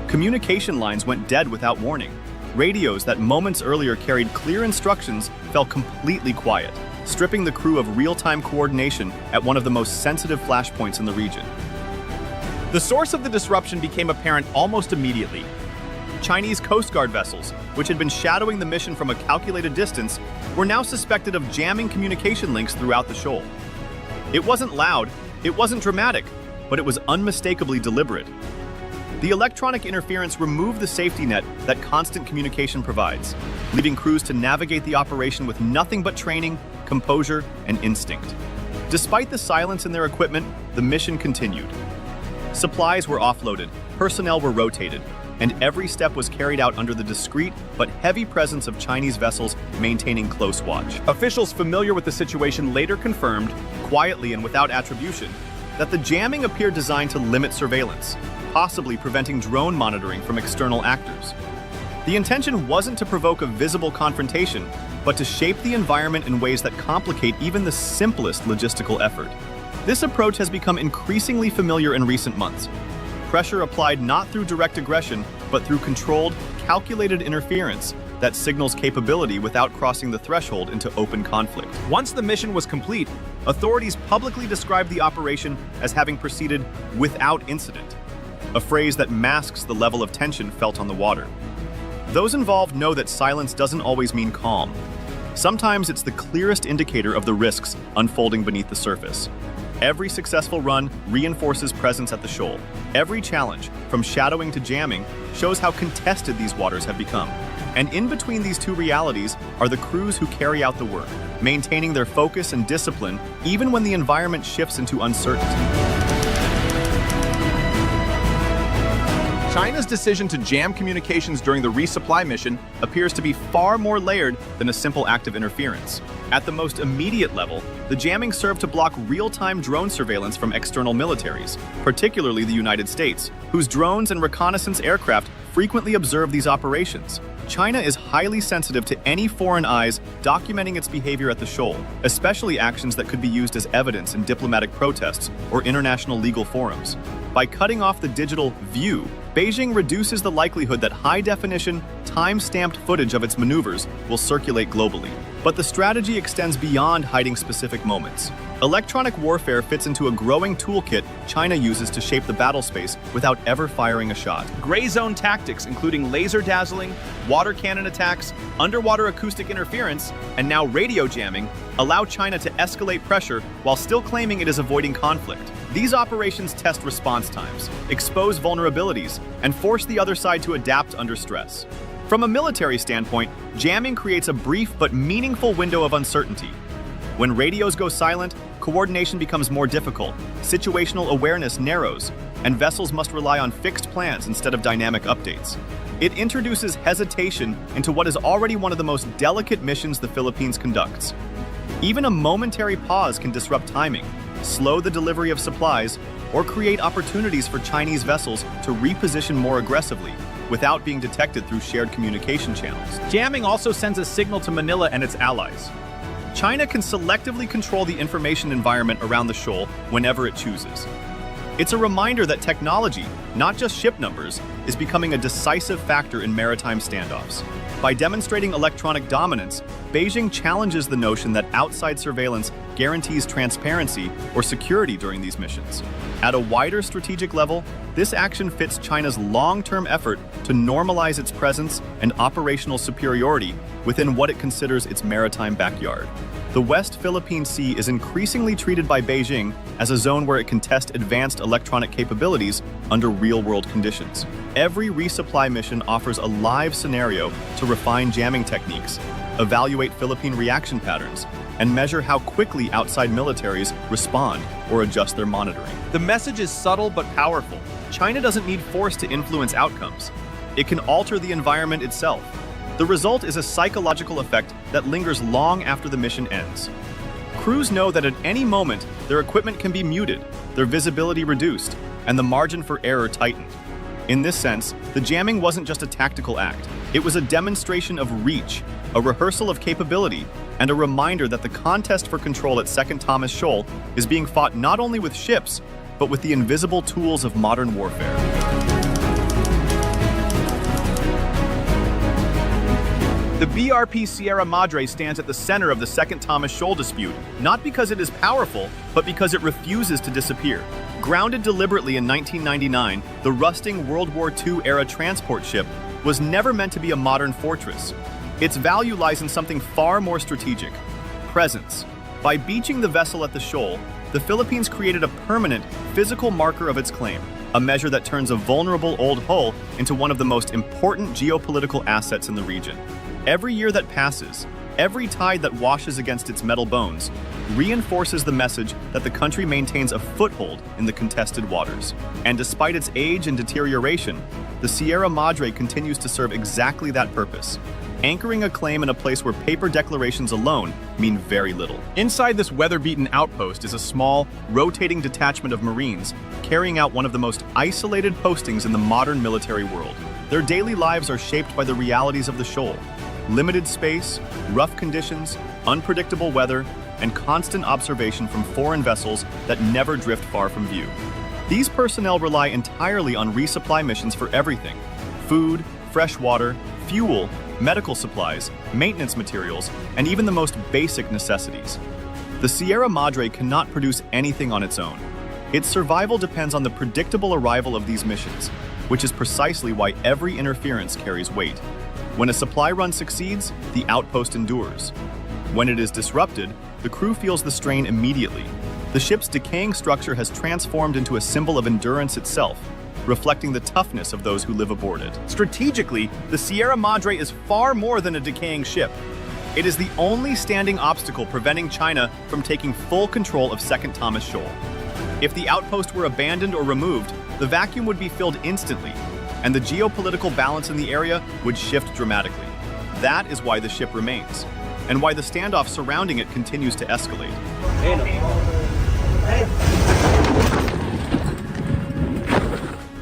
Communication lines went dead without warning. Radios that moments earlier carried clear instructions fell completely quiet, stripping the crew of real-time coordination at one of the most sensitive flashpoints in the region. The source of the disruption became apparent almost immediately. Chinese Coast Guard vessels, which had been shadowing the mission from a calculated distance, were now suspected of jamming communication links throughout the shoal. It wasn't loud, it wasn't dramatic, but it was unmistakably deliberate. The electronic interference removed the safety net that constant communication provides, leaving crews to navigate the operation with nothing but training, composure, and instinct. Despite the silence in their equipment, the mission continued. Supplies were offloaded, personnel were rotated, and every step was carried out under the discreet but heavy presence of Chinese vessels maintaining close watch. Officials familiar with the situation later confirmed, quietly and without attribution, that the jamming appeared designed to limit surveillance, possibly preventing drone monitoring from external actors. The intention wasn't to provoke a visible confrontation, but to shape the environment in ways that complicate even the simplest logistical effort. This approach has become increasingly familiar in recent months. Pressure applied not through direct aggression, but through controlled, calculated interference that signals capability without crossing the threshold into open conflict. Once the mission was complete, authorities publicly described the operation as having proceeded without incident, a phrase that masks the level of tension felt on the water. Those involved know that silence doesn't always mean calm. Sometimes it's the clearest indicator of the risks unfolding beneath the surface. Every successful run reinforces presence at the shoal. Every challenge, from shadowing to jamming, shows how contested these waters have become. And in between these two realities are the crews who carry out the work, maintaining their focus and discipline even when the environment shifts into uncertainty. China's decision to jam communications during the resupply mission appears to be far more layered than a simple act of interference. At the most immediate level, the jamming served to block real-time drone surveillance from external militaries, particularly the United States, whose drones and reconnaissance aircraft frequently observe these operations. China is highly sensitive to any foreign eyes documenting its behavior at the shoal, especially actions that could be used as evidence in diplomatic protests or international legal forums. By cutting off the digital view, Beijing reduces the likelihood that high-definition, time-stamped footage of its maneuvers will circulate globally. But the strategy extends beyond hiding specific moments. Electronic warfare fits into a growing toolkit China uses to shape the battle space without ever firing a shot. Gray zone tactics, including laser dazzling, water cannon attacks, underwater acoustic interference, and now radio jamming, allow China to escalate pressure while still claiming it is avoiding conflict. These operations test response times, expose vulnerabilities, and force the other side to adapt under stress. From a military standpoint, jamming creates a brief but meaningful window of uncertainty. When radios go silent, coordination becomes more difficult, situational awareness narrows, and vessels must rely on fixed plans instead of dynamic updates. It introduces hesitation into what is already one of the most delicate missions the Philippines conducts. Even a momentary pause can disrupt timing, slow the delivery of supplies, or create opportunities for Chinese vessels to reposition more aggressively without being detected through shared communication channels. Jamming also sends a signal to Manila and its allies. China can selectively control the information environment around the shoal whenever it chooses. It's a reminder that technology, not just ship numbers, is becoming a decisive factor in maritime standoffs. By demonstrating electronic dominance, Beijing challenges the notion that outside surveillance guarantees transparency or security during these missions. At a wider strategic level, this action fits China's long-term effort to normalize its presence and operational superiority within what it considers its maritime backyard. The West Philippine Sea is increasingly treated by Beijing as a zone where it can test advanced electronic capabilities under real-world conditions. Every resupply mission offers a live scenario to refine jamming techniques, evaluate Philippine reaction patterns, and measure how quickly outside militaries respond or adjust their monitoring. The message is subtle but powerful. China doesn't need force to influence outcomes. It can alter the environment itself. The result is a psychological effect that lingers long after the mission ends. Crews know that at any moment, their equipment can be muted, their visibility reduced, and the margin for error tightened. In this sense, the jamming wasn't just a tactical act. It was a demonstration of reach, a rehearsal of capability, and a reminder that the contest for control at Second Thomas Shoal is being fought not only with ships, but with the invisible tools of modern warfare. The BRP Sierra Madre stands at the center of the Second Thomas Shoal dispute, not because it is powerful, but because it refuses to disappear. Grounded deliberately in 1999, the rusting World War II-era transport ship was never meant to be a modern fortress. Its value lies in something far more strategic: presence. By beaching the vessel at the shoal, the Philippines created a permanent, physical marker of its claim, a measure that turns a vulnerable old hull into one of the most important geopolitical assets in the region. Every year that passes, every tide that washes against its metal bones, reinforces the message that the country maintains a foothold in the contested waters. And despite its age and deterioration, the Sierra Madre continues to serve exactly that purpose, anchoring a claim in a place where paper declarations alone mean very little. Inside this weather-beaten outpost is a small, rotating detachment of Marines carrying out one of the most isolated postings in the modern military world. Their daily lives are shaped by the realities of the shoal: limited space, rough conditions, unpredictable weather, and constant observation from foreign vessels that never drift far from view. These personnel rely entirely on resupply missions for everything: food, fresh water, fuel, medical supplies, maintenance materials, and even the most basic necessities. The Sierra Madre cannot produce anything on its own. Its survival depends on the predictable arrival of these missions, which is precisely why every interference carries weight. When a supply run succeeds, the outpost endures. When it is disrupted, the crew feels the strain immediately. The ship's decaying structure has transformed into a symbol of endurance itself, reflecting the toughness of those who live aboard it. Strategically, the Sierra Madre is far more than a decaying ship. It is the only standing obstacle preventing China from taking full control of Second Thomas Shoal. If the outpost were abandoned or removed, the vacuum would be filled instantly, and the geopolitical balance in the area would shift dramatically. That is why the ship remains, and why the standoff surrounding it continues to escalate.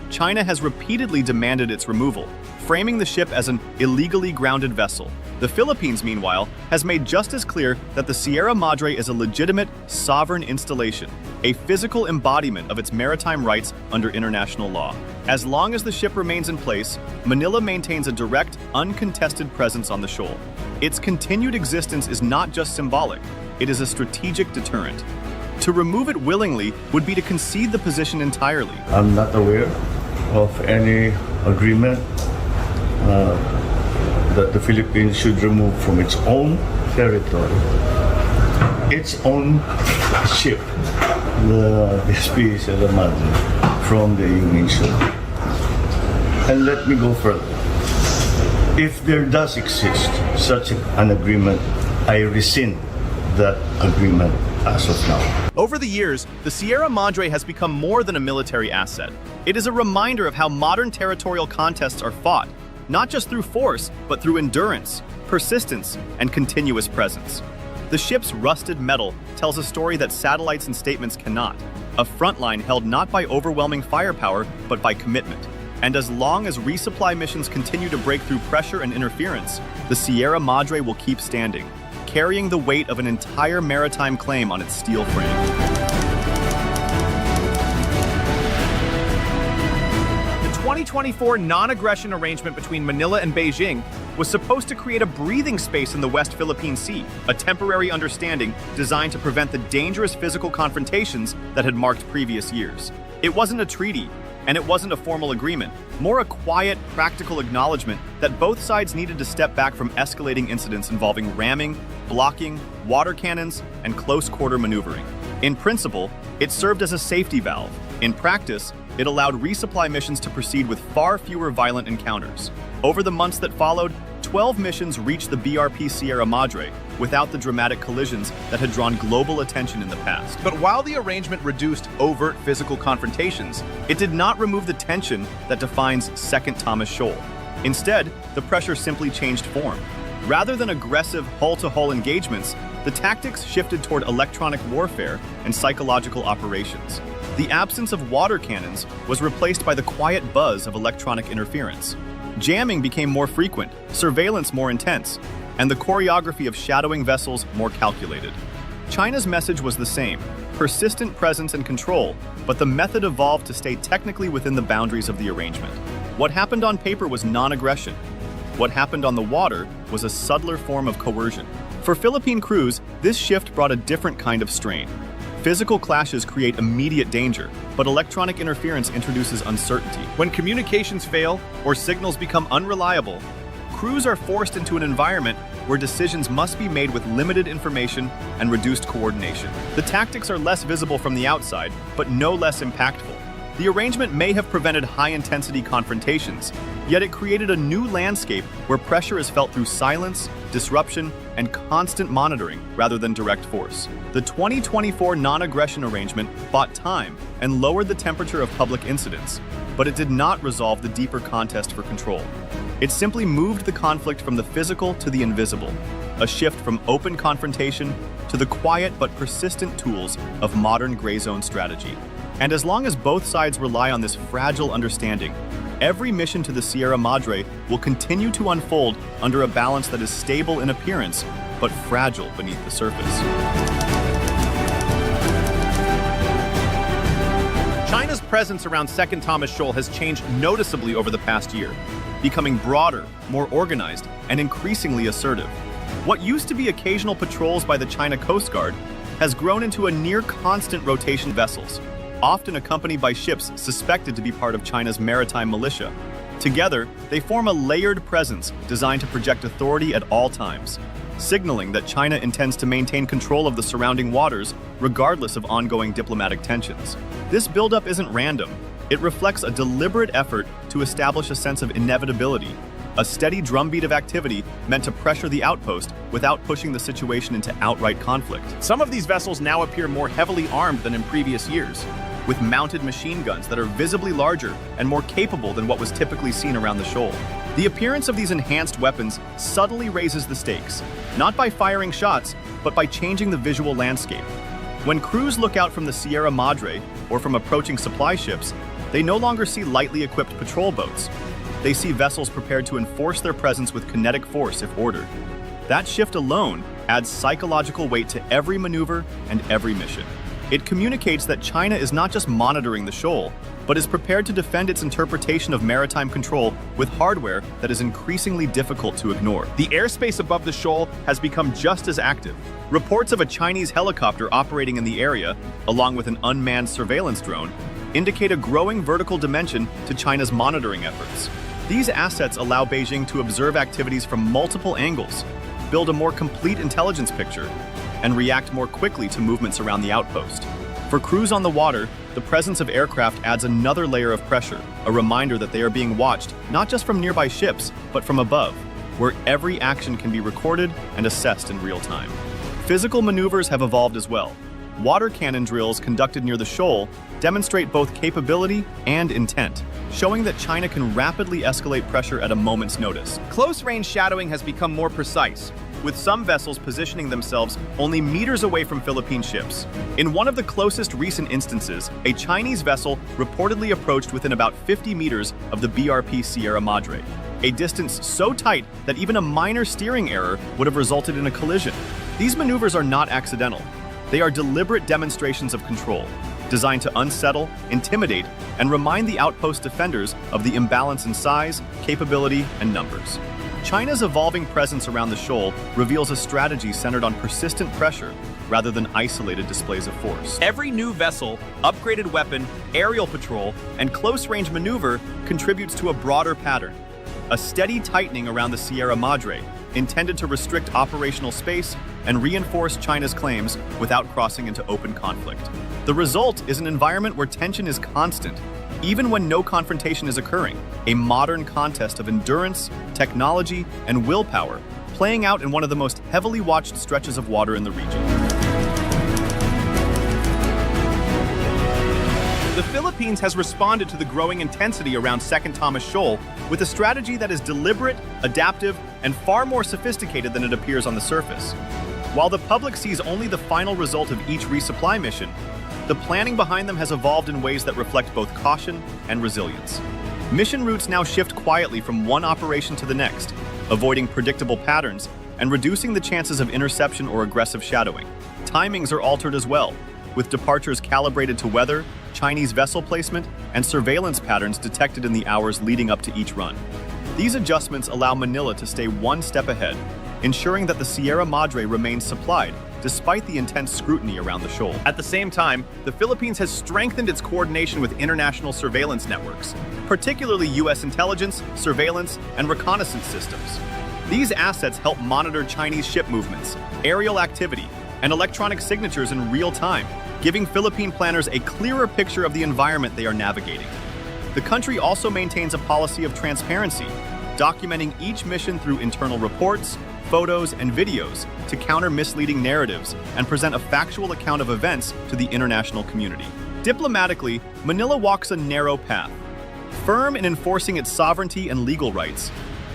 China has repeatedly demanded its removal, framing the ship as an illegally grounded vessel. The Philippines, meanwhile, has made just as clear that the Sierra Madre is a legitimate, sovereign installation, a physical embodiment of its maritime rights under international law. As long as the ship remains in place, Manila maintains a direct, uncontested presence on the shoal. Its continued existence is not just symbolic, it is a strategic deterrent. To remove it willingly would be to concede the position entirely. I'm not aware of any agreement that the Philippines should remove from its own territory its own ship, the SP Sierra Madre, from the Ayungin Shoal. And let me go further. If there does exist such an agreement, I rescind that agreement as of now. Over the years, the Sierra Madre has become more than a military asset. It is a reminder of how modern territorial contests are fought, not just through force, but through endurance, persistence, and continuous presence. The ship's rusted metal tells a story that satellites and statements cannot, a front line held not by overwhelming firepower, but by commitment. And as long as resupply missions continue to break through pressure and interference, the Sierra Madre will keep standing, carrying the weight of an entire maritime claim on its steel frame. The 2024 non-aggression arrangement between Manila and Beijing was supposed to create a breathing space in the West Philippine Sea, a temporary understanding designed to prevent the dangerous physical confrontations that had marked previous years. It wasn't a treaty, and it wasn't a formal agreement, more a quiet, practical acknowledgement that both sides needed to step back from escalating incidents involving ramming, blocking, water cannons, and close-quarter maneuvering. In principle, it served as a safety valve. In practice, it allowed resupply missions to proceed with far fewer violent encounters. Over the months that followed, 12 missions reached the BRP Sierra Madre without the dramatic collisions that had drawn global attention in the past. But while the arrangement reduced overt physical confrontations, it did not remove the tension that defines Second Thomas Shoal. Instead, the pressure simply changed form. Rather than aggressive hull-to-hull engagements, the tactics shifted toward electronic warfare and psychological operations. The absence of water cannons was replaced by the quiet buzz of electronic interference. Jamming became more frequent, surveillance more intense, and the choreography of shadowing vessels more calculated. China's message was the same: persistent presence and control, but the method evolved to stay technically within the boundaries of the arrangement. What happened on paper was non-aggression. What happened on the water was a subtler form of coercion. For Philippine crews, this shift brought a different kind of strain. Physical clashes create immediate danger, but electronic interference introduces uncertainty. When communications fail or signals become unreliable, crews are forced into an environment where decisions must be made with limited information and reduced coordination. The tactics are less visible from the outside, but no less impactful. The arrangement may have prevented high-intensity confrontations, yet it created a new landscape where pressure is felt through silence, disruption, and constant monitoring rather than direct force. The 2024 non-aggression arrangement bought time and lowered the temperature of public incidents, but it did not resolve the deeper contest for control. It simply moved the conflict from the physical to the invisible, a shift from open confrontation to the quiet but persistent tools of modern gray zone strategy. And as long as both sides rely on this fragile understanding, every mission to the Sierra Madre will continue to unfold under a balance that is stable in appearance, but fragile beneath the surface. China's presence around Second Thomas Shoal has changed noticeably over the past year, becoming broader, more organized, and increasingly assertive. What used to be occasional patrols by the China Coast Guard has grown into a near-constant rotation of vessels, often accompanied by ships suspected to be part of China's maritime militia. Together, they form a layered presence designed to project authority at all times, signaling that China intends to maintain control of the surrounding waters regardless of ongoing diplomatic tensions. This buildup isn't random. It reflects a deliberate effort to establish a sense of inevitability, a steady drumbeat of activity meant to pressure the outpost without pushing the situation into outright conflict. Some of these vessels now appear more heavily armed than in previous years, with mounted machine guns that are visibly larger and more capable than what was typically seen around the shoal. The appearance of these enhanced weapons subtly raises the stakes, not by firing shots, but by changing the visual landscape. When crews look out from the Sierra Madre or from approaching supply ships, they no longer see lightly equipped patrol boats. They see vessels prepared to enforce their presence with kinetic force if ordered. That shift alone adds psychological weight to every maneuver and every mission. It communicates that China is not just monitoring the shoal, but is prepared to defend its interpretation of maritime control with hardware that is increasingly difficult to ignore. The airspace above the shoal has become just as active. Reports of a Chinese helicopter operating in the area, along with an unmanned surveillance drone, indicate a growing vertical dimension to China's monitoring efforts. These assets allow Beijing to observe activities from multiple angles, build a more complete intelligence picture, and react more quickly to movements around the outpost. For crews on the water, the presence of aircraft adds another layer of pressure, a reminder that they are being watched not just from nearby ships, but from above, where every action can be recorded and assessed in real time. Physical maneuvers have evolved as well. Water cannon drills conducted near the shoal demonstrate both capability and intent, showing that China can rapidly escalate pressure at a moment's notice. Close-range shadowing has become more precise, with some vessels positioning themselves only meters away from Philippine ships. In one of the closest recent instances, a Chinese vessel reportedly approached within about 50 meters of the BRP Sierra Madre, a distance so tight that even a minor steering error would have resulted in a collision. These maneuvers are not accidental. They are deliberate demonstrations of control, designed to unsettle, intimidate, and remind the outpost defenders of the imbalance in size, capability, and numbers. China's evolving presence around the shoal reveals a strategy centered on persistent pressure rather than isolated displays of force. Every new vessel, upgraded weapon, aerial patrol, and close-range maneuver contributes to a broader pattern, a steady tightening around the Sierra Madre, intended to restrict operational space and reinforce China's claims without crossing into open conflict. The result is an environment where tension is constant, even when no confrontation is occurring, a modern contest of endurance, technology, and willpower, playing out in one of the most heavily watched stretches of water in the region. The Philippines has responded to the growing intensity around Second Thomas Shoal with a strategy that is deliberate, adaptive, and far more sophisticated than it appears on the surface. While the public sees only the final result of each resupply mission, the planning behind them has evolved in ways that reflect both caution and resilience. Mission routes now shift quietly from one operation to the next, avoiding predictable patterns and reducing the chances of interception or aggressive shadowing. Timings are altered as well, with departures calibrated to weather, Chinese vessel placement, and surveillance patterns detected in the hours leading up to each run. These adjustments allow Manila to stay one step ahead, ensuring that the Sierra Madre remains supplied despite the intense scrutiny around the shoal. At the same time, the Philippines has strengthened its coordination with international surveillance networks, particularly U.S. intelligence, surveillance, and reconnaissance systems. These assets help monitor Chinese ship movements, aerial activity, and electronic signatures in real time, giving Philippine planners a clearer picture of the environment they are navigating. The country also maintains a policy of transparency, documenting each mission through internal reports, photos, and videos to counter misleading narratives and present a factual account of events to the international community. Diplomatically, Manila walks a narrow path, firm in enforcing its sovereignty and legal rights,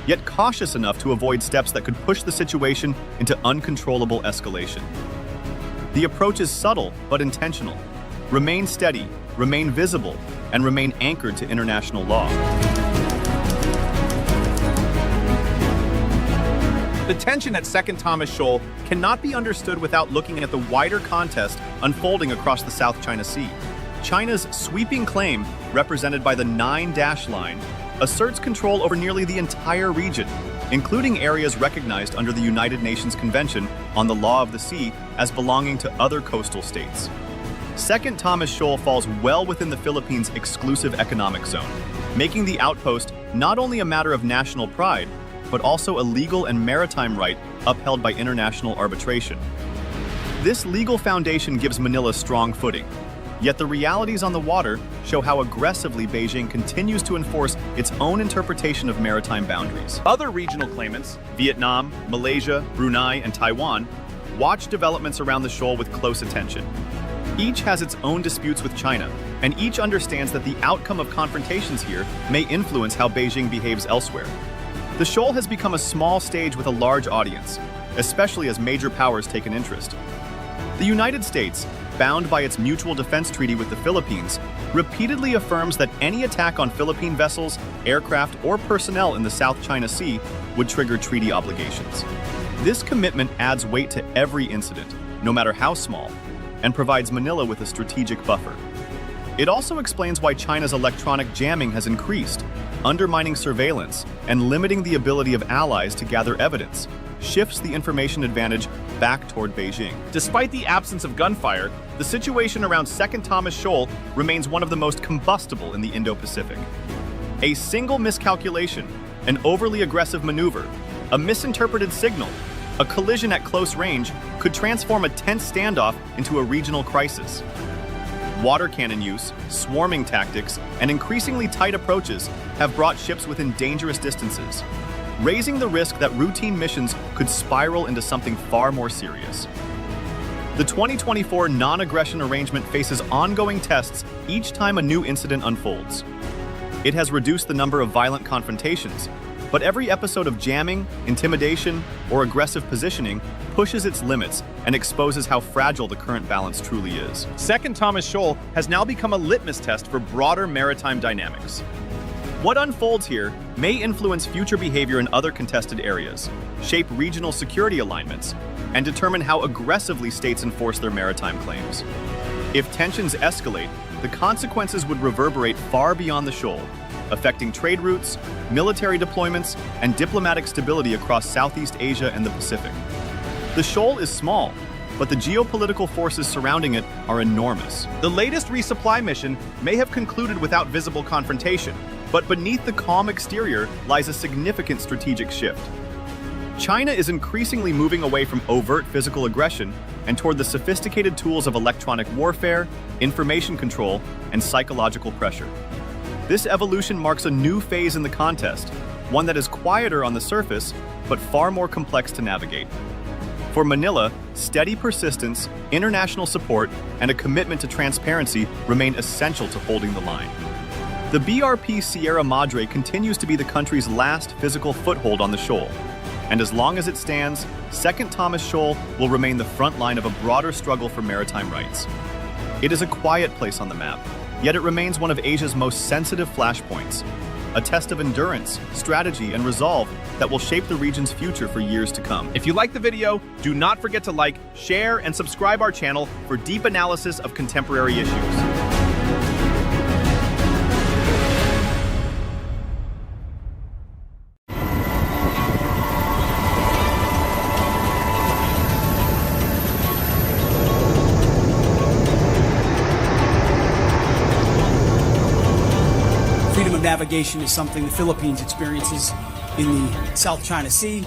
yet cautious enough to avoid steps that could push the situation into uncontrollable escalation. The approach is subtle but intentional, remain steady, remain visible, and remain anchored to international law. The tension at Second Thomas Shoal cannot be understood without looking at the wider contest unfolding across the South China Sea. China's sweeping claim, represented by the 9-dash line, asserts control over nearly the entire region, including areas recognized under the United Nations Convention on the Law of the Sea as belonging to other coastal states. Second Thomas Shoal falls well within the Philippines' exclusive economic zone, making the outpost not only a matter of national pride, but also a legal and maritime right upheld by international arbitration. This legal foundation gives Manila strong footing, yet the realities on the water show how aggressively Beijing continues to enforce its own interpretation of maritime boundaries. Other regional claimants, Vietnam, Malaysia, Brunei, and Taiwan, watch developments around the shoal with close attention. Each has its own disputes with China, and each understands that the outcome of confrontations here may influence how Beijing behaves elsewhere. The shoal has become a small stage with a large audience, especially as major powers take an interest. The United States, bound by its mutual defense treaty with the Philippines, repeatedly affirms that any attack on Philippine vessels, aircraft, or personnel in the South China Sea would trigger treaty obligations. This commitment adds weight to every incident, no matter how small, and provides Manila with a strategic buffer. It also explains why China's electronic jamming has increased, undermining surveillance and limiting the ability of allies to gather evidence, shifts the information advantage back toward Beijing. Despite the absence of gunfire, the situation around Second Thomas Shoal remains one of the most combustible in the Indo-Pacific. A single miscalculation, an overly aggressive maneuver, a misinterpreted signal, a collision at close range could transform a tense standoff into a regional crisis. Water cannon use, swarming tactics, and increasingly tight approaches have brought ships within dangerous distances, raising the risk that routine missions could spiral into something far more serious. The 2024 non-aggression arrangement faces ongoing tests each time a new incident unfolds. It has reduced the number of violent confrontations, but every episode of jamming, intimidation, or aggressive positioning pushes its limits and exposes how fragile the current balance truly is. Second Thomas Shoal has now become a litmus test for broader maritime dynamics. What unfolds here may influence future behavior in other contested areas, shape regional security alignments, and determine how aggressively states enforce their maritime claims. If tensions escalate, the consequences would reverberate far beyond the shoal, affecting trade routes, military deployments, and diplomatic stability across Southeast Asia and the Pacific. The shoal is small, but the geopolitical forces surrounding it are enormous. The latest resupply mission may have concluded without visible confrontation, but beneath the calm exterior lies a significant strategic shift. China is increasingly moving away from overt physical aggression and toward the sophisticated tools of electronic warfare, information control, and psychological pressure. This evolution marks a new phase in the contest, one that is quieter on the surface, but far more complex to navigate. For Manila, steady persistence, international support, and a commitment to transparency remain essential to holding the line. The BRP Sierra Madre continues to be the country's last physical foothold on the shoal, and as long as it stands, Second Thomas Shoal will remain the front line of a broader struggle for maritime rights. It is a quiet place on the map, yet it remains one of Asia's most sensitive flashpoints, a test of endurance, strategy, and resolve that will shape the region's future for years to come. If you like the video, do not forget to like, share, and subscribe our channel for deep analysis of contemporary issues. Freedom of navigation is something the Philippines experiences in the South China Sea.